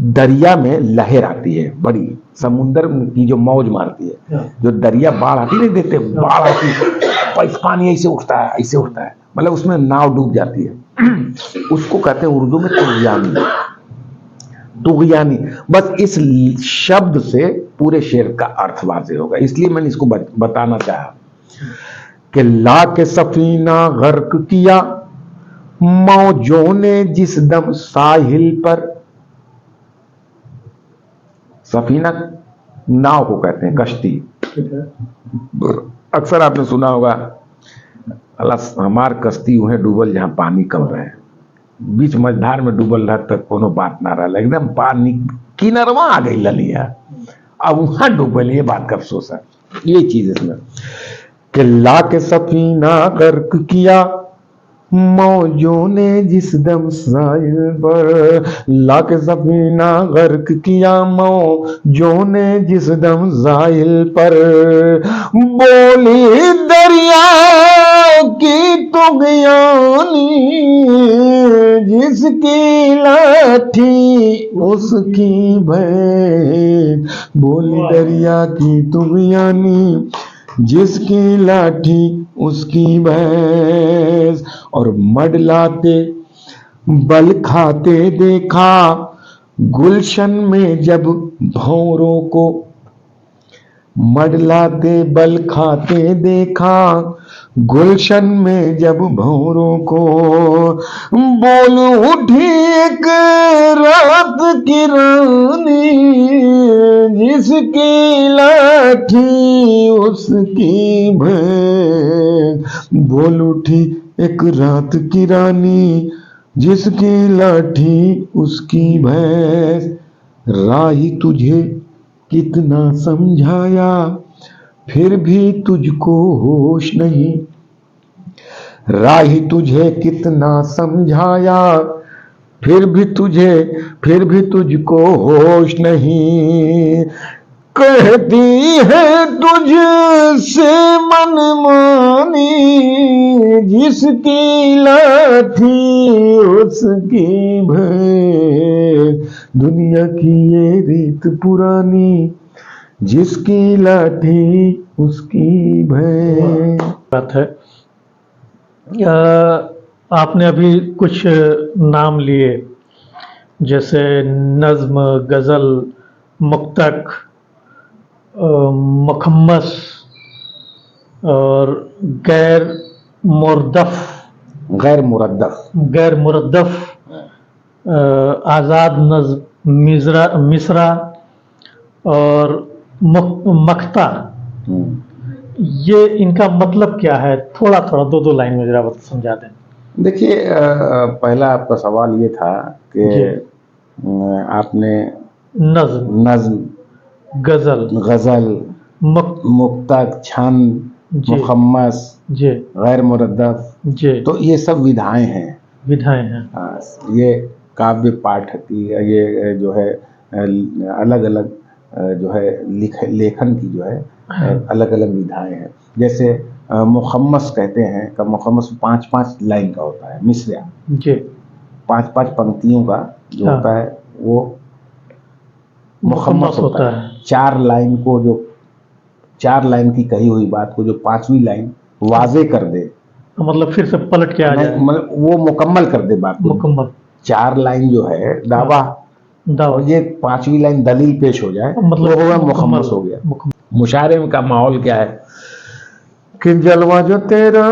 दरिया में लहर आती है, बड़ी समुंदर की जो मौज मारती है, जो दरिया बाढ़ आती नहीं देते, बाढ़ आती पानी ऐसे उठता है, ऐसे उठता है, मतलब उसमें नाव डूब जाती है, उसको कहते हैं उर्दू में तुग़यानी। तुग़यानी, बस इस शब्द से पूरे शेर का अर्थ वाज़ेह होगा, इसलिए मैंने इसको बताना चाहा कि ला के सफीना गर्क किया मौजों ने जिस दम साहिल पर। सफीना नाव को कहते हैं, कश्ती। अक्सर आपने सुना होगा, अल्लाह हमार कश्ती उहें डूबल जहां पानी कम रहे, बीच मझधार में डूबल रह तक कोनो बात ना रहा, एकदम पानी किनारवा आ गई ललिया, अब वहां डूबल, ये बात का अफसोस है। ये चीज इसमें कि ला के सफीना गर्क किया मौजों ने जिस दम साहिल पर। ला के सफीना गर्क किया मौजों ने जिस दम साहिल पर। बोली दरिया की तुग़यानी, जिसकी लाठी उसकी भैंस। बोली दरिया की तुग़यानी, जिसकी लाठी उसकी भैंस। और मडलाते बल खाते देखा गुलशन में जब भौरों को। मडलाते बल खाते देखा गुलशन में जब भौरों को। बोल उठी एक रात की रानी, जिसकी लाठी उसकी भैंस। बोल उठी एक रात की रानी, जिसकी लाठी उसकी भैंस। राही तुझे कितना समझाया, फिर भी तुझको होश नहीं। राही तुझे कितना समझाया, फिर भी तुझको होश नहीं। कहती है तुझसे मनमानी, जिसकी लाठी उसकी भैंस। दुनिया की ये रीत पुरानी, जिसकी लाठी उसकी भैंस। बात है। आपने अभी कुछ नाम लिए, जैसे नज्म, गज़ल, मुक्तक, मुखम्मस और गैर मुरद्दफ, आज़ाद नज्म, मिसरा और मख्ता। ये इनका मतलब क्या है? थोड़ा थोड़ा दो लाइन में जरा समझा दें। देखिए, पहला आपका सवाल ये था कि आपने नज्म, गजल, मुक्तक, छंद, मुखम्मस, गैर मुरद्दफ, तो ये सब विधाएं हैं। हाँ, ये काव्य पाठ की, ये जो है अलग अलग जो है लेखन की जो है अलग अलग विधाएं हैं। जैसे मुखम्मस कहते हैं का मुखम्मस 5-5 लाइन का होता है मिसरा, जी 5-5 पंक्तियों का जो हाँ। होता है वो मुखम्मस होता है। 4 लाइन को जो 4 लाइन की कही हुई बात को जो 5वीं लाइन वाजे कर दे, तो मतलब फिर से पलट के आ नहीं जाए, मतलब वो मुकम्मल कर दे बात को। मुकम्मल 4 लाइन जो है दावा दावा, और ये 5वीं लाइन दलील पेश हो जाए, मतलब वो हो गया मुखम्मस हो गया। मुकम्मल। मुशायरे का माहौल क्या है कि जलवा जो तेरा,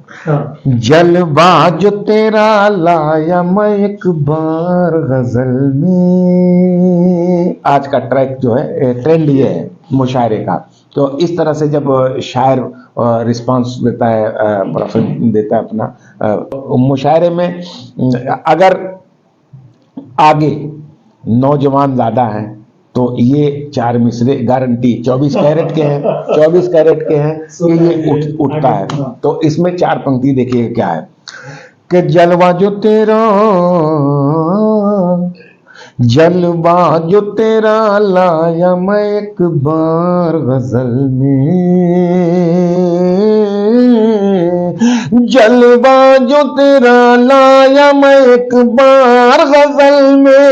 हाँ, जलवा जो तेरा लाया मैं एक बार गजल में। आज का ट्रैक जो है ट्रेंड ये है मुशायरे का। तो इस तरह से जब शायर रिस्पांस देता है, रेफरेंस देता है अपना मुशायरे में, अगर आगे नौजवान ज्यादा हैं तो ये 4 मिसरे गारंटी 24 कैरेट के हैं, 24 कैरेट के हैं कि ये उठता है। तो इसमें 4 पंक्ति देखिए क्या है कि जलवा जो तेरा, जलवा जो तेरा लाया मैं एक बार गजल में, जलवा जो तेरा लाया मैं एक बार गजल में,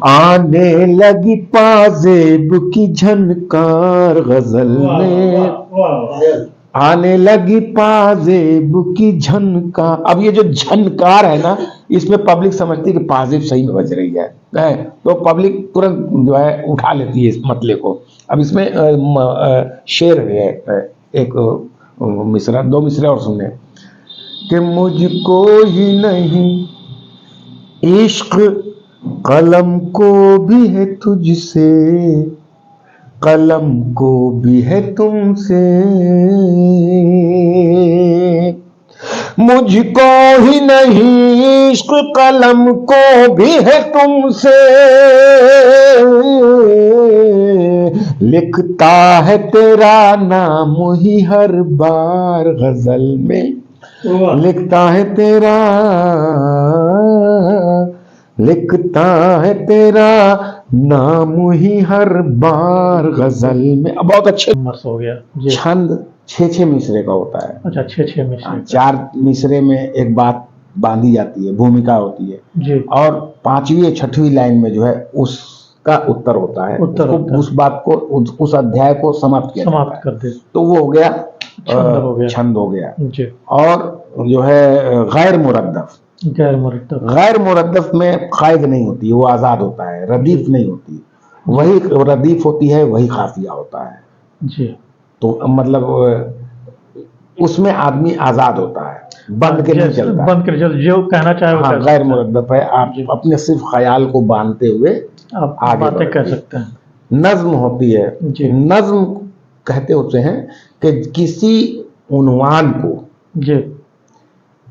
आने लगी पाजेब की झनकार गजल में, आने लगी पाजेब की झनकार। अब ये जो झनकार है ना, इसमें पब्लिक समझती है कि पाजेब सही में बज रही है, तो पब्लिक तुरंत जो है उठा लेती है इस मतले को। अब इसमें शेर है एक मिसरा, 2 मिसरे और सुनने कि मुझको ही नहीं इश्क कलम को भी है तुझसे, कलम को भी है तुमसे, मुझको ही नहीं इश्क कलम को भी है तुमसे, लिखता है तेरा नाम ही हर बार गजल में, लिखता है तेरा, लिखता है तेरा नाम ही हर बार गजल में। अब बहुत अच्छे हो गया जी। छंद 6-6 मिसरे का होता है। अच्छा 6-6 मिसरे, 4 मिसरे में एक बात बांधी जाती है, भूमिका होती है जी, और 5वीं या 6वीं लाइन में जो है उसका उत्तर होता है, उत्तर उसको, होता है। उस बात को, उस अध्याय को समाप्त किया जाता समाप्त है। कर दे, तो वो हो गया छंद हो गया, छंद हो गया। जी। और जो है गैर मुरद्दफ, गैर मुरद्दफ, गैर मुरद्दफ में कायद नहीं होती, वो आजाद होता है, रदीफ नहीं होती, वही रदीफ होती है, वही खाफिया होता है। जी। तो मतलब उसमें आदमी आजाद होता है, बंद के नहीं चलता, बंद के जो कहना चाहे वो हाँ, कह गैर सकता है। मुरद्दफ है। आप जी। अपने सिर्फ ख्याल को बांधते हुए आप आगे बातें कह बढ़ते हैं। सकते हैं, नज्म होती है, जी। नज्म कहते होते हैं कि किसी उन्वान को, जी,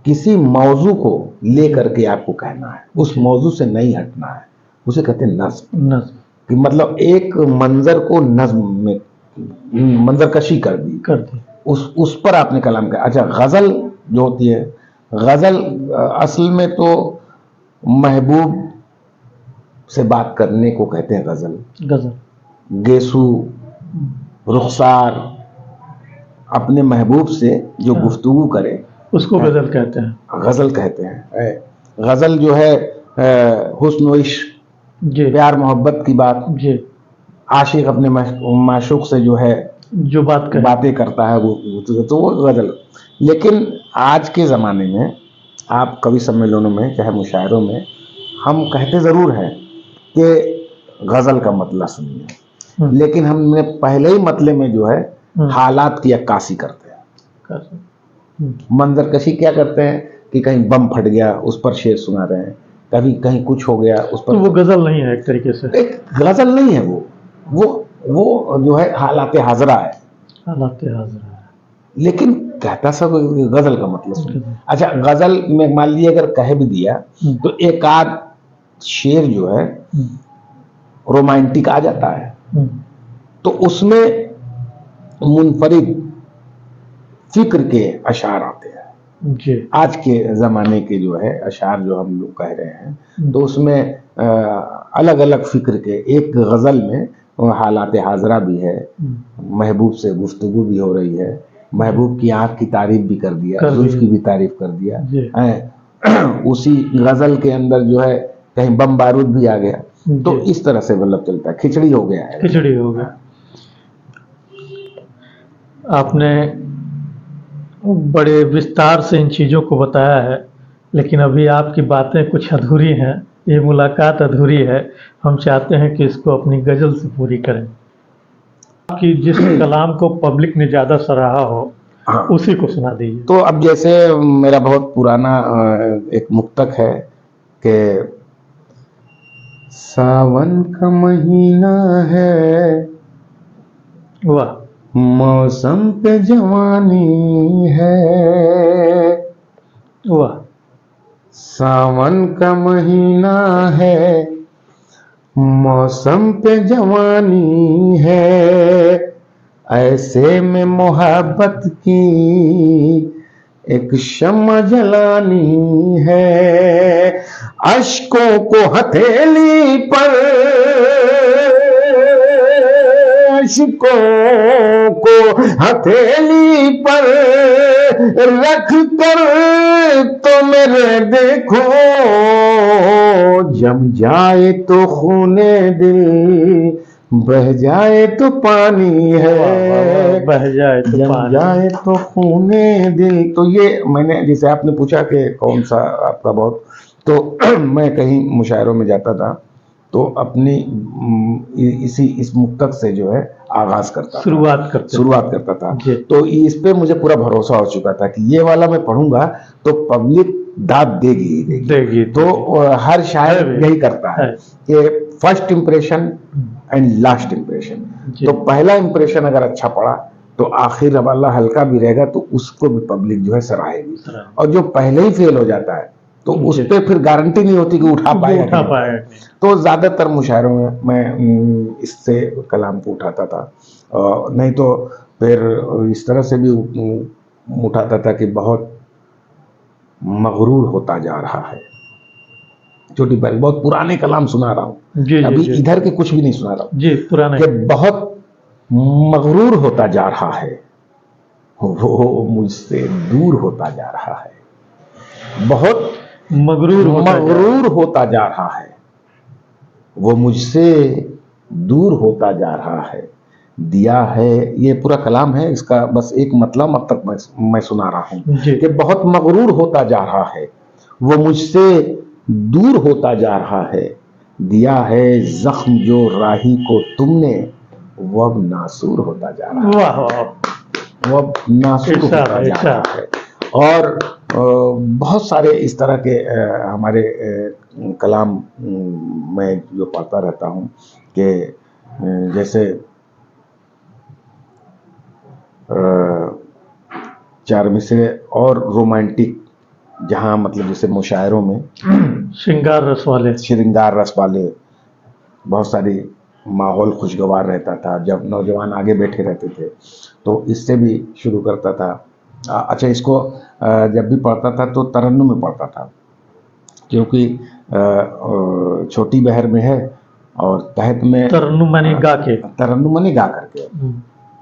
किसी मौजू को लेकर के आपको कहना है, उस मौजू से नहीं हटना है, उसे कहते हैं नज्म। नज्म कि मतलब एक मंजर को नज्म में मंजर कशी कर दी, कर दी, उस पर आपने कलाम किया। अच्छा, गजल जो होती है, गजल असल में तो महबूब से बात करने को कहते हैं गजल। गजल, गेसू, रुखसार अपने महबूब से जो गुफ्तगू करे उसको गजल कहते हैं, गजल कहते हैं। गजल जो है हुस्न इश्क, जी, प्यार मोहब्बत की बात, जी, आशिक अपने माशूक से जो है जो बात कहे, बातें करता है तो वो गजल। लेकिन आज के ज़माने में आप कवि सम्मेलनों में चाहे मुशायरों में हम कहते ज़रूर हैं कि गज़ल का मतलब सुनिए, लेकिन हमने पहले ही मतले में जो है हालात की अक्कासी करते हैं। मंजर कशी क्या करते हैं कि कहीं बम फट गया उस पर शेर सुना रहे हैं, कभी कहीं कुछ हो गया उस पर। तो वो गजल नहीं है, एक तरीके से एक गजल नहीं है, वो जो है हालात हाजरा है, हालात हाजरा है, लेकिन कहता सब गजल का मतलब सुनिए। अच्छा, गजल में मान लीजिए अगर कह भी दिया तो एक आध शेर जो है रोमांटिक आ जाता है, तो उसमें मुनफरिद फिक्र के अशार आते हैं। जी। आज के ज़माने के जो है अशार जो हम लोग कह रहे हैं, तो उसमें अलग अलग फिक्र के। एक गज़ल में हालात हाजरा भी है, महबूब से गुफ्तगू भी हो रही है, महबूब की आँख की तारीफ भी कर दिया, जुल्फ की भी तारीफ कर दिया है। उसी गज़ल के अंदर जो है कहीं बम बारूद भी आ गया। तो इस तरह से मतलब चलता है, खिचड़ी हो गया है। खिचड़ी हो गया। आपने बड़े विस्तार से इन चीज़ों को बताया है, लेकिन अभी आपकी बातें कुछ अधूरी हैं, ये मुलाकात अधूरी है। हम चाहते हैं कि इसको अपनी गज़ल से पूरी करें, कि जिस कलाम को पब्लिक ने ज़्यादा सराहा हो, हाँ, उसी को सुना दीजिए। तो अब जैसे मेरा बहुत पुराना एक मुक्तक है कि सावन का महीना है, वाह, मौसम पे जवानी है, वाह, सावन का महीना है, मौसम पे जवानी है, ऐसे में मोहब्बत की एक शम्मा जलानी है, अश्कों को हथेली पर, अश्कों को हथेली पर रख कर तो मेरे देखो, जम जाए तो खूने दिल, बह जाए तो पानी है, बह जाए तो जम पानी। जाए तो खूने दिल। तो ये मैंने, जैसे आपने पूछा कि कौन सा आपका बहुत, तो मैं कहीं मुशायरों में जाता था तो अपनी इस मुक्तक से जो है आगाज करता, शुरुआत करता था। तो इस पे मुझे पूरा भरोसा हो चुका था कि ये वाला मैं पढ़ूंगा तो पब्लिक दाद देगी। तो हर शायर यही करता है कि first impression and last impression. तो पहला इंप्रेशन अगर अच्छा पड़ा तो आखिर वाला हल्का भी रहेगा तो उसको भी पब्लिक जो है सराहेगी, और जो पहले ही फेल हो जाता है तो उस पे फिर गारंटी नहीं होती कि उठा पाएगा। तो ज्यादातर मुशायरों में मैं इससे कलाम को उठाता था, नहीं तो फिर इस तरह से भी उठाता था कि बहुत मगरूर होता जा रहा है। छोटी बड़ी बहुत पुराने कलाम सुना रहा हूँ, अभी इधर के कुछ भी नहीं सुना रहा हूँ जी, पुराने, कि बहुत मगरूर होता जा रहा है, वो मुझसे दूर होता जा रहा है, बहुत मगरूर होता जा रहा है, वो मुझसे दूर होता जा रहा है, दिया है। ये पूरा कलाम है, इसका बस एक मतलब अब तक मैं सुना रहा हूँ कि बहुत मगरूर होता जा रहा है, वो मुझसे दूर होता जा रहा है, दिया है जख्म जो राही को तुमने, वो अब नासूर होता जा रहा है, वो अब नासूर होता जा रहा है। और बहुत सारे इस तरह के हमारे कलाम मैं जो पढ़ता रहता हूँ कि जैसे चार मिसरे और रोमांटिक, जहाँ मतलब जैसे मुशायरों में श्रृंगार रस वाले बहुत सारी माहौल खुशगवार रहता था, जब नौजवान आगे बैठे रहते थे तो इससे भी शुरू करता था। अच्छा, इसको जब भी पढ़ता था तो तरन्नुम में पढ़ता था, क्योंकि छोटी बहर में है और तहत में तरन्नुम माने गा करके।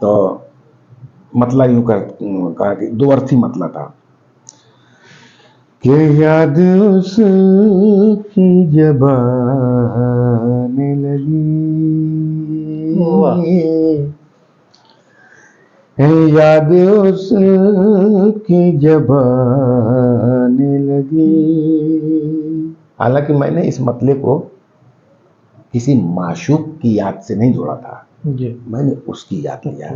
तो मतलब यूं कहा कि दो अर्थी मतलब था कि याद उसकी जब आने लगी, याद उसकी जब आने लगी। हालांकि मैंने इस मतले को किसी माशूक की याद से नहीं जोड़ा था, मैंने उसकी याद लिया,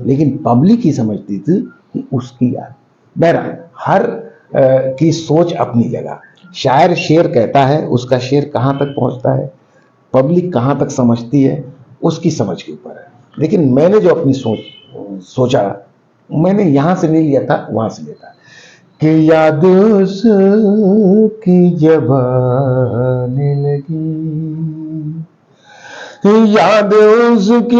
लेकिन पब्लिक ही समझती थी कि उसकी याद। बहरहाल हर की सोच अपनी जगह। शायर शेर कहता है, उसका शेर कहाँ तक पहुँचता है, पब्लिक कहाँ तक समझती है, उसकी समझ के ऊपर है। लेकिन मैंने जो अपनी सोचा मैंने यहाँ से नहीं लिया था, वहाँ से लिया था कि याद उसकी जब आने लगी, याद उसकी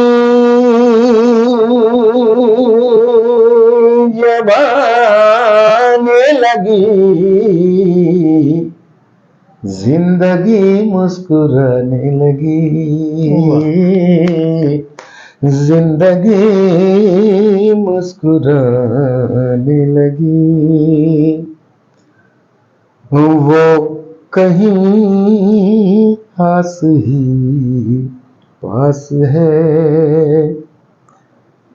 जब आने लगी, जिंदगी मुस्कुराने लगी, जिंदगी मुस्कुराने लगी, वो कहीं आस ही पास है।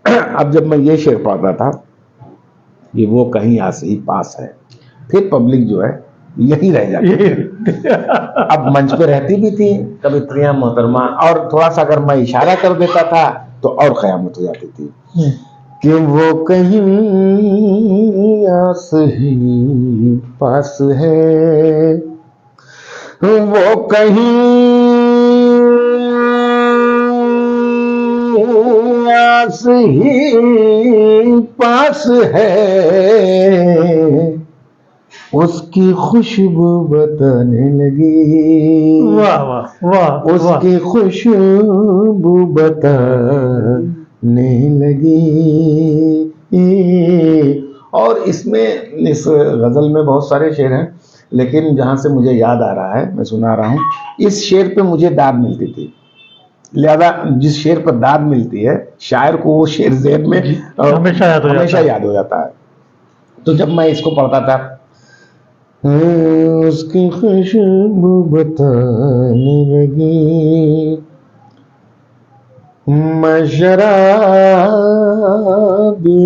अब जब मैं ये शेर पढ़ता था कि वो कहीं आस ही पास है, फिर पब्लिक जो है यही रह जाती है। अब मंच पे रहती भी थी कवित्रियां मोहतरमा, और थोड़ा सा अगर मैं इशारा कर देता था तो और क़यामत हो जाती थी कि वो कहीं आस ही पास है, वो कहीं आस ही पास है, उसकी खुशबू बताने लगी, वाह वाह वाह, उसकी खुशबू बताने लगी। और इसमें, इस गजल में बहुत सारे शेर हैं, लेकिन जहां से मुझे याद आ रहा है मैं सुना रहा हूं। इस शेर पे मुझे दाद मिलती थी, लिहाजा जिस शेर पर दाद मिलती है शायर को वो शेर ज़हन में हमेशा याद हो जाता है। तो जब मैं इसको पढ़ता था, उसकी खुशबू बताने लगी, मैं शराबी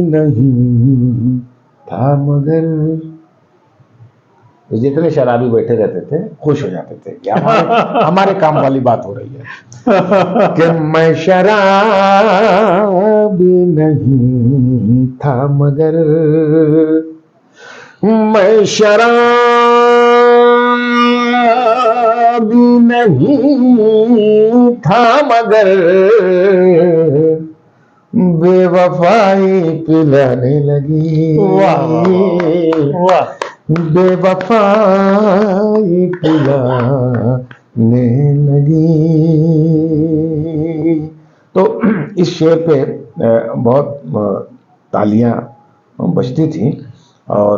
नहीं था मगर, तो जितने शराबी बैठे रहते थे खुश हो जाते थे कि हमारे काम वाली बात हो रही है कि मैं शराबी नहीं था मगर, मैं शराबी नहीं था मगर, बेवफाई पिलाने लगी, वाह वाह, बेवफाई पिलाने लगी। तो इस शेर पे बहुत तालियां बजती थी, और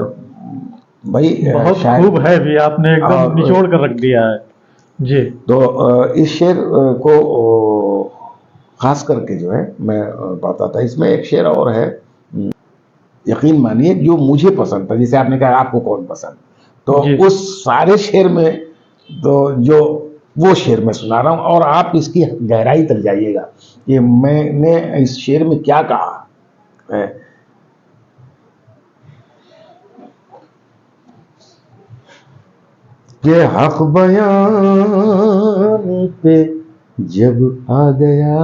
भाई बहुत खूब है भी, आपने एकदम निचोड़ कर रख दिया है जी। तो इस शेर को खास करके जो है मैं पढ़ता था। इसमें एक शेर और है, यकीन मानिए, जो मुझे पसंद था। जैसे आपने कहा आपको कौन पसंद, तो उस सारे शेर में तो जो वो शेर मैं सुना रहा हूं, और आप इसकी गहराई तक जाइएगा कि मैंने इस शेर में क्या कहा है। कि हक बयान पे जब आ गया,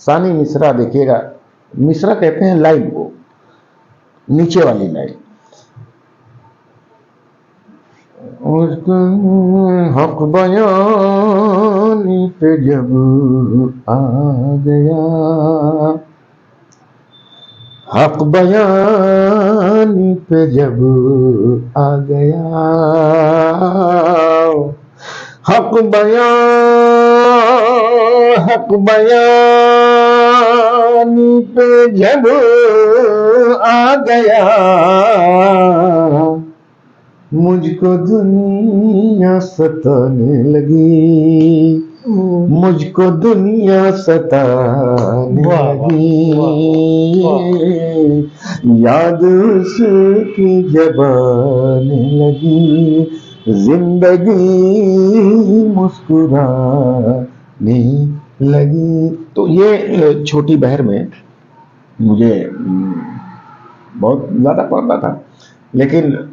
सानी मिसरा देखिएगा, मिसरा कहते हैं लाइन को, नीचे वाली लाइन, उसको हक बयान पे जब आ गया, हक बयान पे जब आ गया, हक बयान पे जब आ गया, मुझको दुनिया सताने लगी, मुझको दुनिया सताने लगी, याद उसकी जब आने लगी, जिंदगी मुस्कुराने लगी। तो ये छोटी बहर में मुझे बहुत ज़्यादा पढ़ता था, लेकिन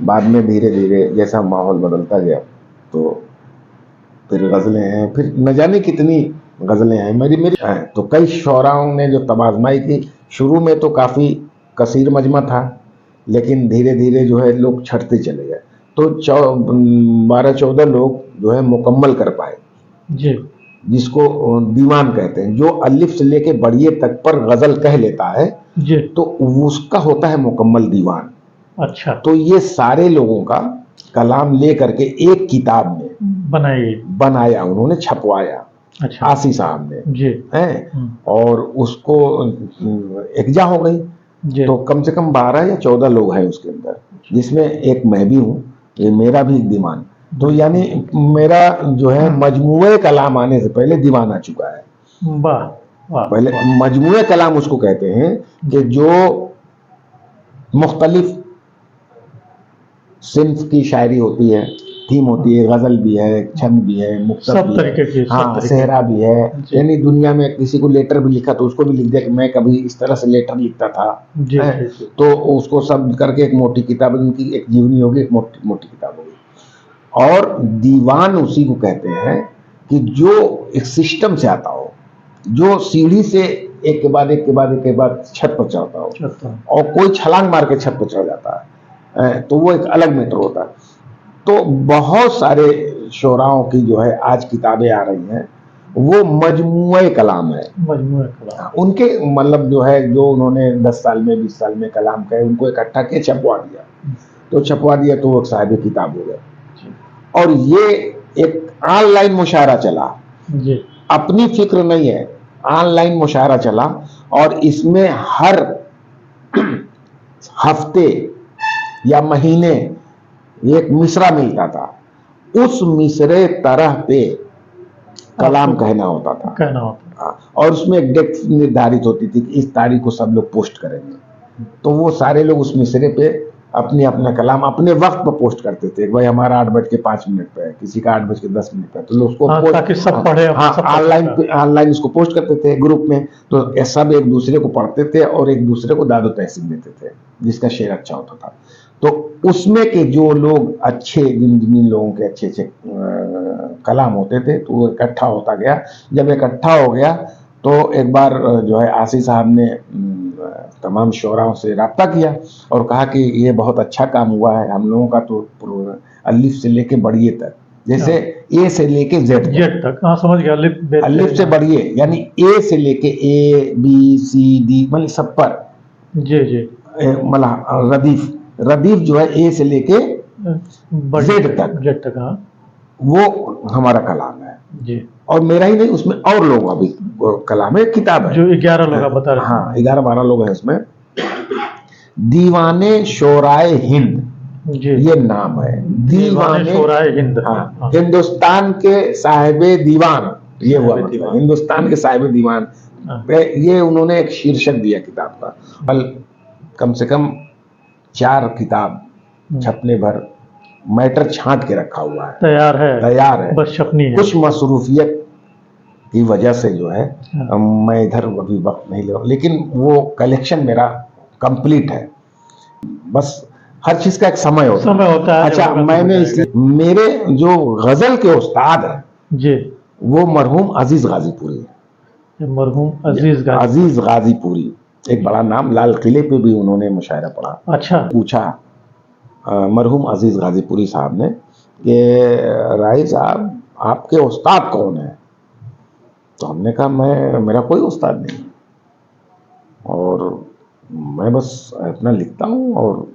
बाद में धीरे धीरे जैसा माहौल बदलता गया तो फिर गज़लें हैं, फिर न जाने कितनी गज़लें हैं मेरी हैं। तो कई शौराओं ने जो तबाज़माई की, शुरू में तो काफ़ी कसीर मजमा था, लेकिन धीरे धीरे जो है लोग छटते चले गए। तो 12-14 लोग जो है मुकम्मल कर पाए जी, जिसको दीवान कहते हैं। जो अलिफ से लेके बढ़िए तक पर गज़ल कह लेता है जी, तो उसका होता है मुकम्मल दीवान। अच्छा, तो ये सारे लोगों का कलाम ले करके एक किताब में बनाया, उन्होंने छपवाया, अच्छा, आसी साहब ने जी, हैं, और उसको एकजा हो गई। तो कम से कम 12 या 14 लोग हैं उसके अंदर, जिसमें एक मैं भी हूँ, ये मेरा भी एक दीवान। तो यानी मेरा जो है मजमूए कलाम आने से पहले दीवान आ चुका है। वाह वाह पहले वाह। मजमूए कलाम उसको कहते हैं कि जो मुख्तलिफ सिंफ की शायरी होती है, थीम होती है, गजल भी है, छंद भी है, मुक्तब सब भी तरीके की, है, सब हाँ, तरीके सेहरा भी है। जी। यानी दुनिया में किसी को लेटर भी लिखा तो उसको भी लिख दिया कि मैं कभी इस तरह से लेटर लिखता था, जी हैं? जी जी। तो उसको सब करके एक मोटी किताब, उनकी एक जीवनी होगी, एक मोटी मोटी किताब होगी। और दीवान उसी को कहते हैं कि जो एक सिस्टम से आता हो, जो सीढ़ी से एक के बाद एक के बाद एक के बाद छत पर चढ़ता हो, चलता और कोई छलांग मार के छत पर चढ़ जाता है, तो वो एक अलग मैटर होता है। तो बहुत सारे शोराओं की जो है आज किताबें आ रही हैं, वो मजमूए कलाम है। मजमूए कलाम। उनके मतलब जो है, जो उन्होंने 10 साल में 20 साल में कलाम कहे, उनको इकट्ठा के छपवा दिया, तो छपवा दिया तो वो साहिब किताब हो गए। और ये एक ऑनलाइन मुशायरा चला, जी अपनी फिक्र नहीं है, ऑनलाइन मुशायरा चला, और इसमें हर हफ्ते या महीने एक मिसरा मिलता था, उस मिसरे तरह पे कलाम कहना होता था। कहना होता। हाँ, और उसमें एक डेट निर्धारित होती थी कि इस तारीख को सब लोग पोस्ट करेंगे, तो वो सारे लोग उस मिसरे पे अपने अपना कलाम अपने वक्त पर पोस्ट करते थे। भाई हमारा 8:05 पे है, किसी का 8:10 पे, तो लोग उसको हाँ, ताकि सब पढ़े, हाँ, सब पढ़ ऑनलाइन सकते ऑनलाइन उसको पोस्ट करते थे ग्रुप में, तो ये सब एक दूसरे को पढ़ते थे और एक दूसरे को दादो तहसीन देते थे, जिसका शेर अच्छा होता था। तो उसमें के जो लोग अच्छे, जिन जिन लोगों के अच्छे अच्छे कलाम होते थे, तो वो इकट्ठा होता गया। जब इकट्ठा हो गया तो एक बार जो है आसी साहब ने तमाम शोराओं से रब्ता किया और कहा कि ये बहुत अच्छा काम हुआ है, हम लोगों का तो अलिफ से लेके बढ़िए तक, जैसे ए से लेके जेड तक। हाँ, समझ गया। अलिफ से बढ़िए, यानी ए से लेके ए बी सी डी, मतलब सब पर जी जी, मतलब रदीफ रदीफ जो है ए से लेके जेड तक। हाँ, वो हमारा कलाम है जी। और मेरा ही नहीं, उसमें और लोग अभी कलाम है, किताब है जो 11 लोग आप बता रहे हैं। हाँ, 11-12 लोग हैं इसमें। दीवाने शोराए हिंद, जी, ये नाम है, दीवाने शोराए हिंद। हाँ, हिंदुस्तान के साहिबे दीवान, ये हुआ मतलब हिंदुस्तान के साहिबे दीवान। ये उन्होंने एक शीर्षक दिया किताब का। बल कम से कम 4 किताब छपने भर मैटर छांट के रखा हुआ है, तैयार है, बस छपनी है। कुछ मसरूफियत की वजह से जो है मैं इधर अभी वक्त नहीं ले रहा, लेकिन वो कलेक्शन मेरा कंप्लीट है। बस हर चीज का एक समय होता है। अच्छा, मैंने इसलिए मेरे जो गजल के उस्ताद हैं जी, वो मरहूम अजीज गाजीपुरी है। मरहूम अजीज गाजीपुरी, एक बड़ा नाम, लाल किले पे भी उन्होंने मुशायरा पढ़ा। अच्छा, पूछा मरहूम अजीज गाजीपुरी साहब ने कि राही साहब आपके उस्ताद कौन है? तो हमने कहा मेरा कोई उस्ताद नहीं, और मैं बस अपना लिखता हूँ, और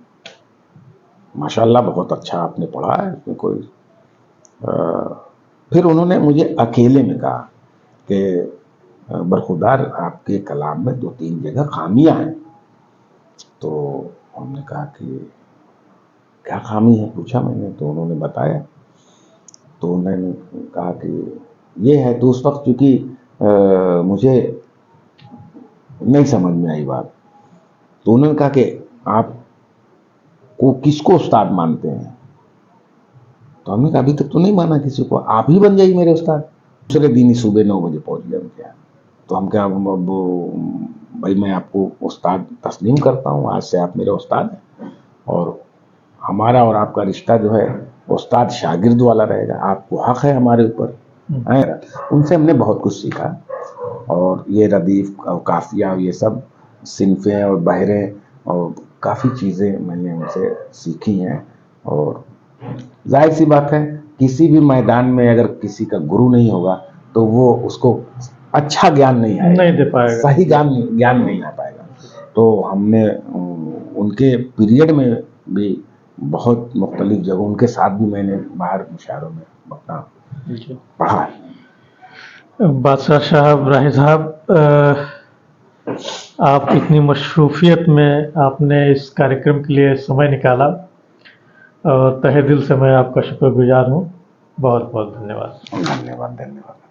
माशाल्लाह बहुत अच्छा आपने पढ़ा है, इसमें कोई फिर उन्होंने मुझे अकेले में कहा कि बरखुदार आपके कलाम में 2-3 जगह खामियां हैं। तो हमने कहा कि क्या खामी है, पूछा मैंने, तो उन्होंने बताया। तो उन्होंने कहा कि ये है। तो उस वक्त चूंकि मुझे नहीं समझ में आई बात, तो उन्होंने कहा कि आप को किसको उस्ताद मानते हैं? तो हमने कहा अभी तक तो नहीं माना किसी को, आप ही बन जाइए मेरे उस्ताद। दूसरे दिन ही सुबह 9 बजे पहुंच गए उनके यहाँ। तो हम क्या, भाई मैं आपको उस्ताद तस्लीम करता हूँ, आज से आप मेरे उस्ताद हैं, और हमारा और आपका रिश्ता जो है उस्ताद शागिर्द वाला रहेगा, आपको हक है हमारे ऊपर। उनसे हमने बहुत कुछ सीखा, और ये रदीफ और काफिया, ये सब सिनफें और बहरें और काफ़ी चीज़ें मैंने उनसे सीखी हैं। और जाहिर सी बात है, किसी भी मैदान में अगर किसी का गुरु नहीं होगा तो वो उसको अच्छा ज्ञान नहीं दे पाएगा, सही ज्ञान नहीं आ पाएगा। तो हमने उनके पीरियड में भी बहुत मुख्तलिफ जगह उनके साथ भी मैंने बाहर मुशायरों में अपना पढ़ा है। बादशाह साहब, राही साहब, आप इतनी मशरूफियत में आपने इस कार्यक्रम के लिए समय निकाला, और तहे दिल से मैं आपका शुक्रगुजार हूँ। बहुत बहुत धन्यवाद। धन्यवाद धन्यवाद।